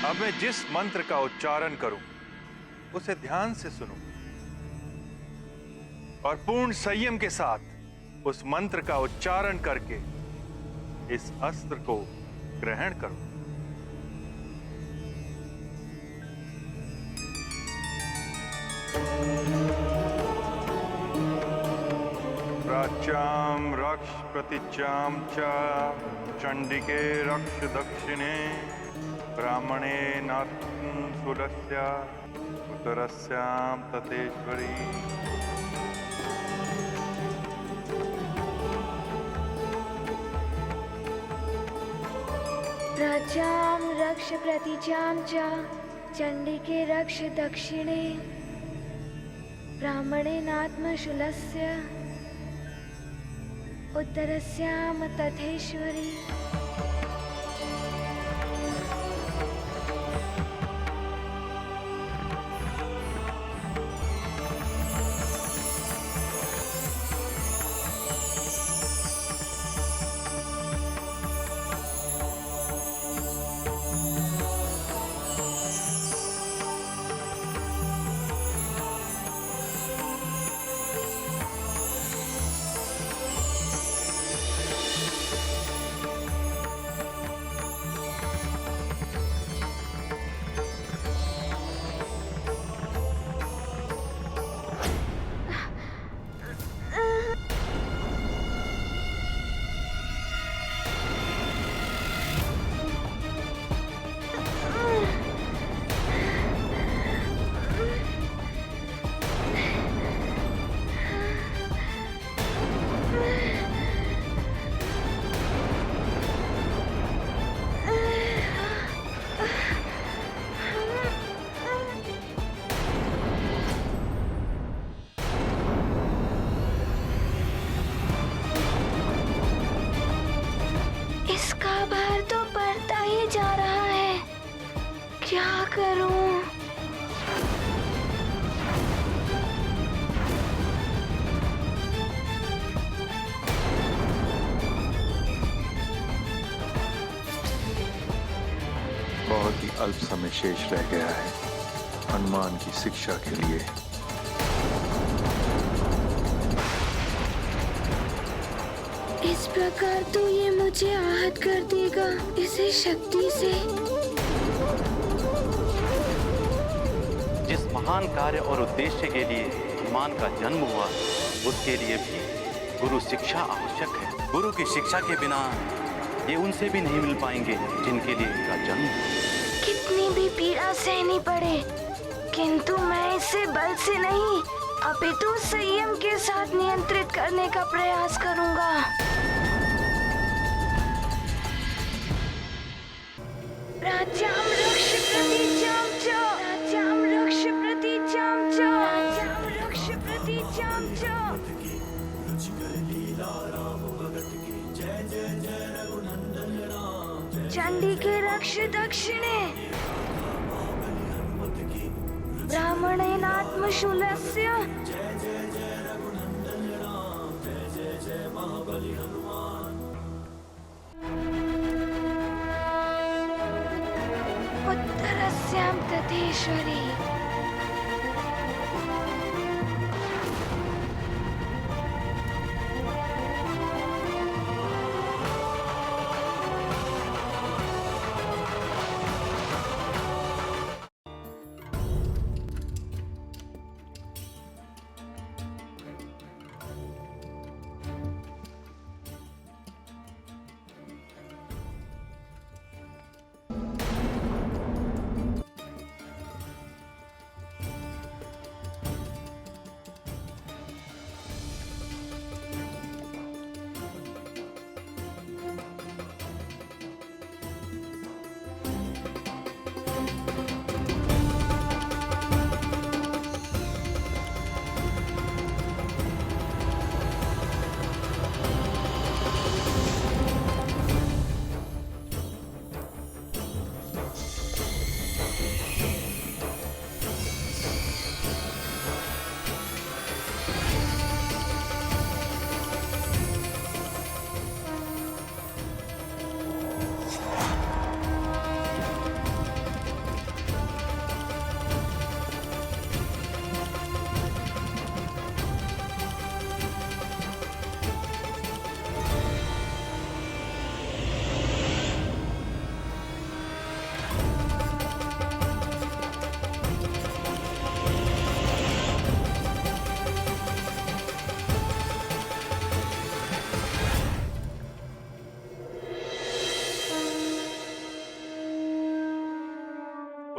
अब मैं जिस मंत्र का उच्चारण करूं उसे ध्यान से सुनो और पूर्ण संयम के साथ उस मंत्र का उच्चारण करके इस अस्त्र को ग्रहण करो। प्राच्याम रक्ष प्रतिच्याम च चंडिके रक्ष दक्षिणे ब्राह्मणे नात्म सुरस्य उत्तरस्याम ततेश्वरी। प्राच्याम रक्ष प्रतिचाम च चंडिके रक्ष दक्षिणे ब्राह्मणे नात्म शूलस्य उत्तरस्याम तथेश्वरी। क्या करूं? बहुत ही अल्प समय शेष रह गया है हनुमान की शिक्षा के लिए। इस प्रकार तो ये मुझे आहत कर देगा इसे शक्ति से। जिस महान कार्य और उद्देश्य के लिए हनुमान का जन्म हुआ उसके लिए भी गुरु शिक्षा आवश्यक है। गुरु की शिक्षा के बिना ये उनसे भी नहीं मिल पाएंगे जिनके लिए इनका जन्म हुआ। कितनी भी पीड़ा सहनी पड़े किंतु मैं इसे बल से नहीं अपितु संयम के साथ नियंत्रित करने का प्रयास करूंगा। प्राच्याम रक्ष प्रतिचाम च, प्राच्याम रक्ष प्रतिचाम च, प्राच्याम रक्ष चंडी के रक्ष दक्षिणे ब्राह्मणेनात्मशूलस्य उत्तरस्यां तथेश्वरी।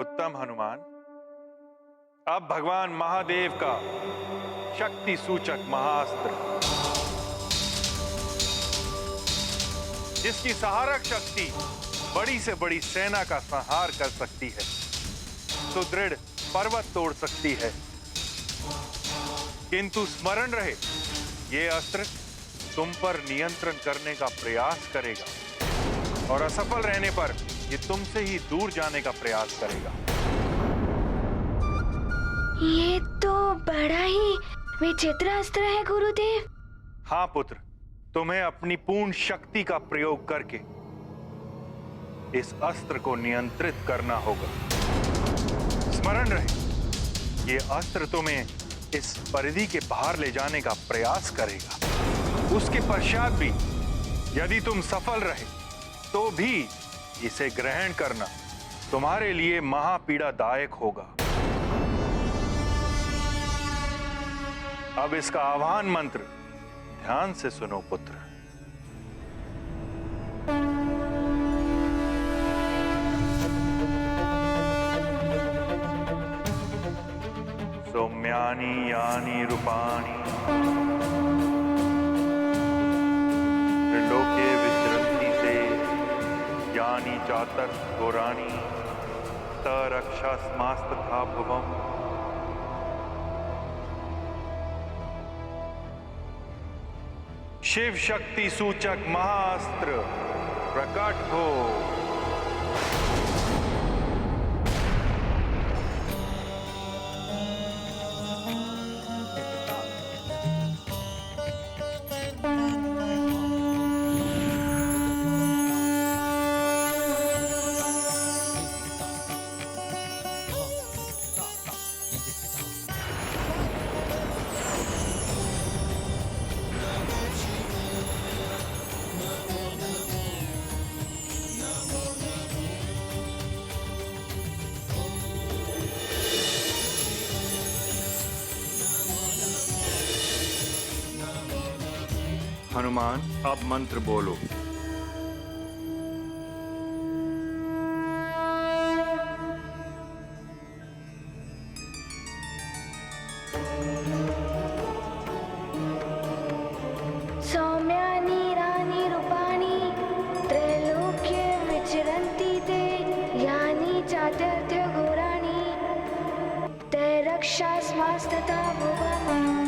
उत्तम हनुमान, अब भगवान महादेव का शक्ति सूचक महाअस्त्र, जिसकी सहारक शक्ति बड़ी से बड़ी सेना का संहार कर सकती है, सुदृढ़ पर्वत तोड़ सकती है, किंतु स्मरण रहे ये अस्त्र तुम पर नियंत्रण करने का प्रयास करेगा और असफल रहने पर ये तुमसे ही दूर जाने का प्रयास करेगा। ये तो बड़ा ही विचित्र अस्त्र है गुरुदेव। हाँ पुत्र, तुम्हें अपनी पूर्ण शक्ति का प्रयोग करके इस अस्त्र को नियंत्रित करना होगा। स्मरण रहे ये अस्त्र तुम्हें इस परिधि के बाहर ले जाने का प्रयास करेगा। उसके पश्चात भी यदि तुम सफल रहे तो भी इसे ग्रहण करना तुम्हारे लिए महापीड़ादायक होगा। अब इसका आह्वान मंत्र ध्यान से सुनो पुत्र। सौम्यानि यानि रूपाणि त्रिलोके विचरन्ति ते यानि चातर घोराणि तरक्षास्मास्तथा भुवम्। शिव शक्ति सूचक महाअस्त्र प्रकट हो। हनुमान, अब मंत्र बोलो। सौम्यानि रानी रूपाणि त्रैलोक्ये विचरन्ति ते यानि चातर्थ्य घोराणि तैरक्षास्मास्तथा भुवम्।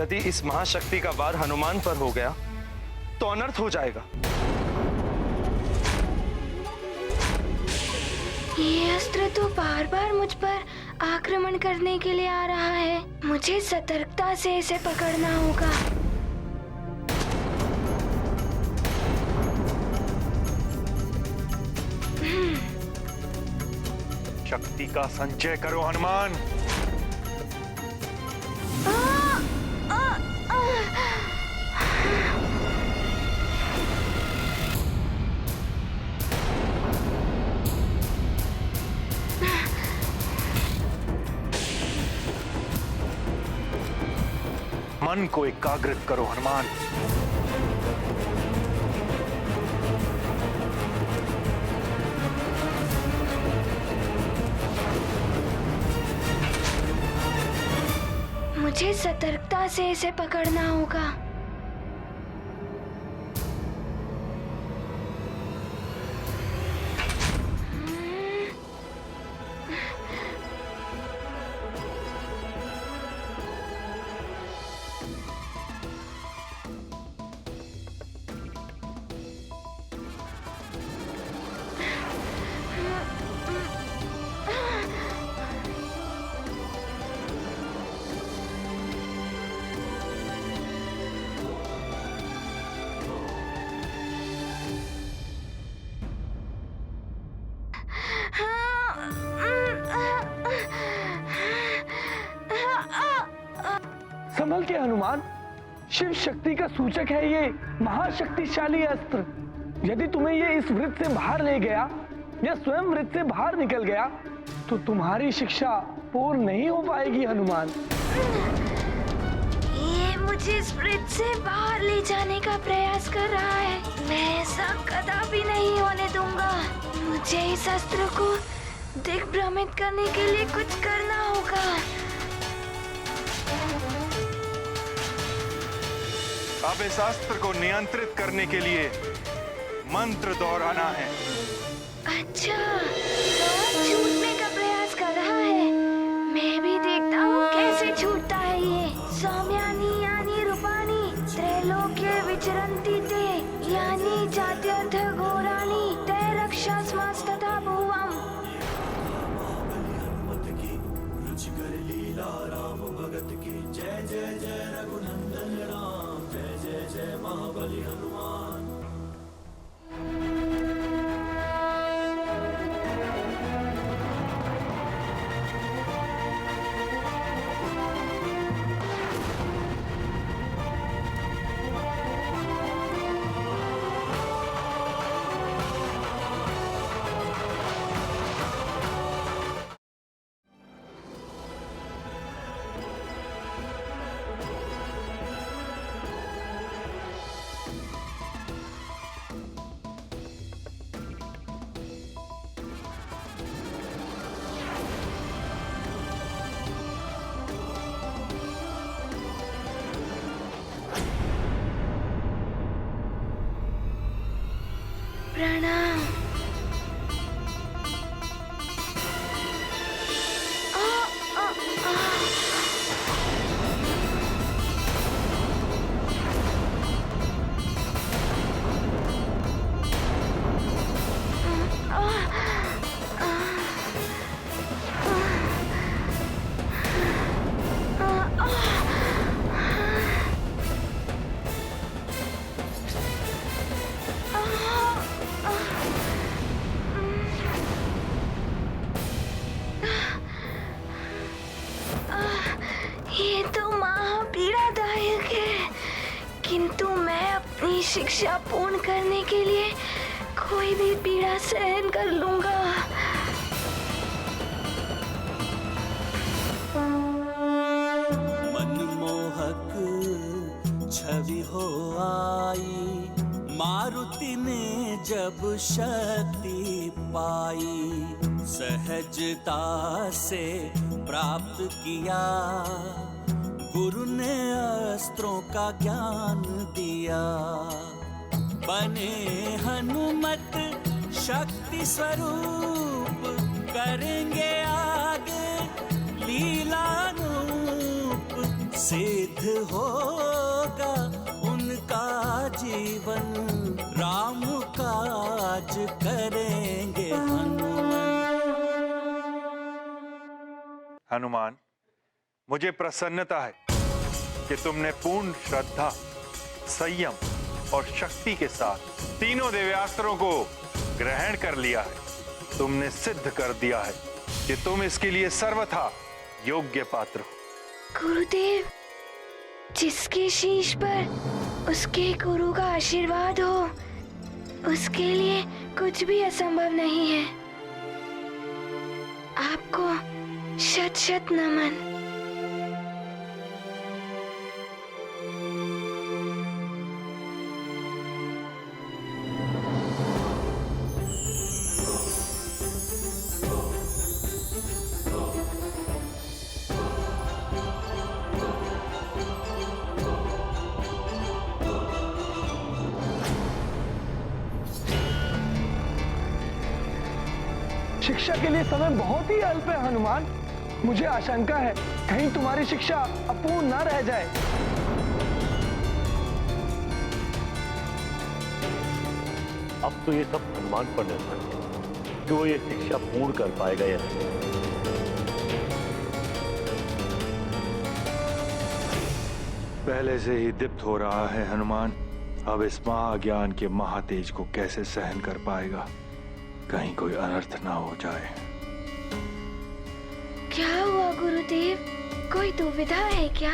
यदि इस महाशक्ति का वार हनुमान पर हो गया तो अनर्थ हो जाएगा। ये अस्त्र तो बार बार मुझ पर आक्रमण करने के लिए आ रहा है। मुझे सतर्कता से इसे पकड़ना होगा। शक्ति का संचय करो हनुमान। मन को एकाग्रित करो हनुमान। मुझे सतर्कता से इसे पकड़ना होगा। संभल के हनुमान, शिव शक्ति का सूचक है ये महाशक्तिशाली अस्त्र। यदि तुम्हें ये इस वृत्त से बाहर ले गया या स्वयं वृत्त से बाहर निकल गया तो तुम्हारी शिक्षा पूर्ण नहीं हो पाएगी हनुमान। ये मुझे इस वृत्त से बाहर ले जाने का प्रयास कर रहा है। मैं ऐसा कदापि नहीं होने दूंगा। मुझे इस अस्त्र को दिग्भ्रमित करने के लिए कुछ करना होगा। अब इस अस्त्र को नियंत्रित करने के लिए मंत्र दोहराना है। अच्छा, तो छूटने का प्रयास कर रहा है। मैं भी देखता हूँ कैसे छूटता है ये। सौम्यानी यानी रूपानी त्रैलोक्य विचरन्ति ते यानी जात्यर्थ घोरानी ते रक्षास्मस्तथा भुवम्। हनुमत की रुचिकर लीला राम भगत की। जय जय जय रघुनंदन राम, जय जय जय महाबली हनुमान। प्रणाम। ये तो महापीड़ादायक है, किंतु मैं अपनी शिक्षा पूर्ण करने के लिए कोई भी पीड़ा सहन कर लूंगा। मनमोहक छवि हो आई, मारुति ने जब शक्ति पाई। सहजता से प्राप्त किया, गुरु ने अस्त्रों का ज्ञान दिया। बने हनुमत शक्ति स्वरूप, करेंगे आगे लीला रूप। सिद्ध होगा उनका जीवन, राम काज करेंगे हनुमान, मुझे प्रसन्नता है कि तुमने पूर्ण श्रद्धा, संयम और शक्ति के साथ तीनों दिव्यास्त्रों को ग्रहण कर लिया है। तुमने सिद्ध कर दिया है कि तुम इसके लिए सर्वथा योग्य पात्र हो। गुरुदेव, जिसके शीश पर उसके गुरु का आशीर्वाद हो, उसके लिए कुछ भी असंभव नहीं है। आपको शत शत नमन। शिक्षा के लिए समय बहुत ही अल्प है हनुमान। मुझे आशंका है कहीं तुम्हारी शिक्षा अपूर्ण न रह जाए। अब तो ये सब हनुमान पर निर्भर है कि वो ये शिक्षा पूर्ण कर पाएगा या नहीं। पहले से ही दीप्त हो रहा है हनुमान, अब इस महाज्ञान के महातेज को कैसे सहन कर पाएगा? कहीं कोई अनर्थ ना हो जाए। क्या हुआ गुरुदेव? कोई दुविधा है क्या?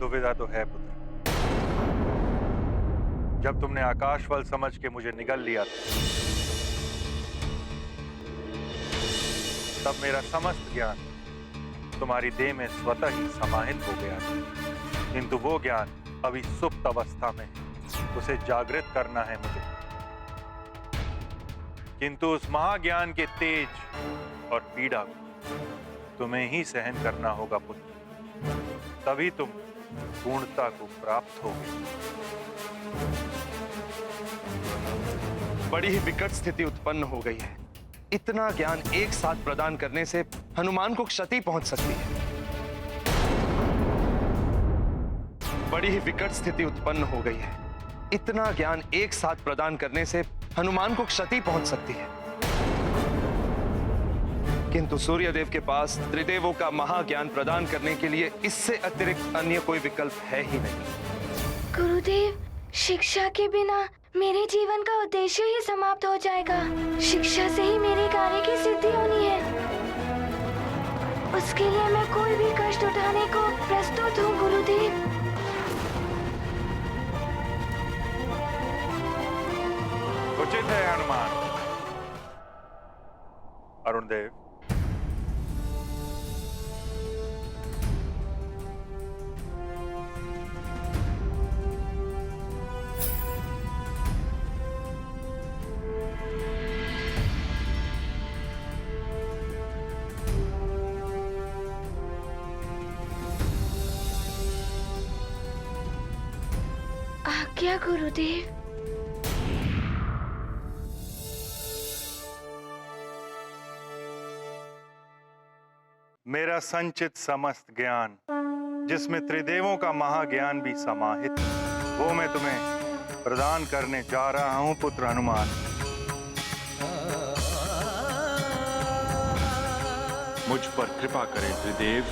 दुविधा तो है पुत्र। जब तुमने आकाशवल समझ के मुझे निगल लिया था, तब मेरा समस्त ज्ञान तुम्हारी देह में स्वतः ही समाहित हो गया था। किंतु वो ज्ञान अभी सुप्त अवस्था में है, उसे जागृत करना है मुझे। किंतु उस महाज्ञान के तेज और पीड़ा को तुम्हें ही सहन करना होगा पुत्र, तभी तुम पूर्णता को प्राप्त होगे। बड़ी ही विकट स्थिति उत्पन्न हो गई है। इतना ज्ञान एक साथ प्रदान करने से हनुमान को क्षति पहुंच सकती है। बड़ी ही विकट स्थिति उत्पन्न हो गई है। इतना ज्ञान एक साथ प्रदान करने से हनुमान को क्षति पहुंच सकती है। किंतु सूर्यदेव के पास त्रिदेवों का महाज्ञान प्रदान करने के लिए इससे अतिरिक्त अन्य कोई विकल्प है ही नहीं। गुरुदेव, शिक्षा के बिना मेरे जीवन का उद्देश्य ही समाप्त हो जाएगा। शिक्षा से ही मेरे कार्य की सिद्धि होनी है। उसके लिए मैं कोई भी कष्ट उठाने को प्रस्तुत हूँ गुरुदेव। उचित है हनुमान। अरुणदेव, आज्ञा गुरुदेव। मेरा संचित समस्त ज्ञान, जिसमें त्रिदेवों का महाज्ञान भी समाहित है, वो मैं तुम्हें प्रदान करने जा रहा हूं पुत्र हनुमान। मुझ पर कृपा करें त्रिदेव।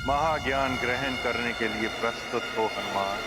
महाज्ञान ग्रहण करने के लिए प्रस्तुत हो हनुमान।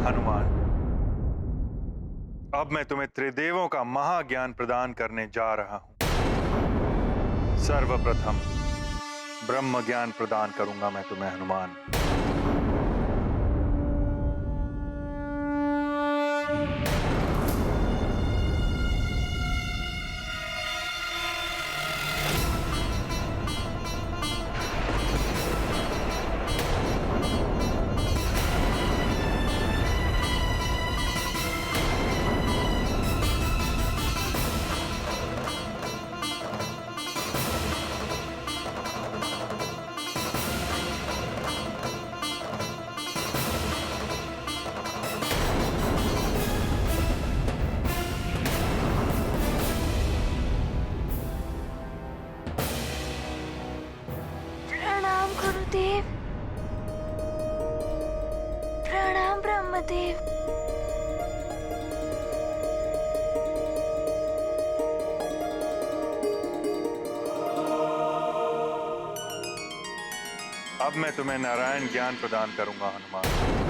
हनुमान, अब मैं तुम्हें त्रिदेवों का महाज्ञान प्रदान करने जा रहा हूं। सर्वप्रथम ब्रह्म ज्ञान प्रदान करूंगा मैं तुम्हें हनुमान। गुरुदेव, प्रणाम ब्रह्मदेव। अब मैं तुम्हें नारायण ज्ञान प्रदान करूंगा हनुमान।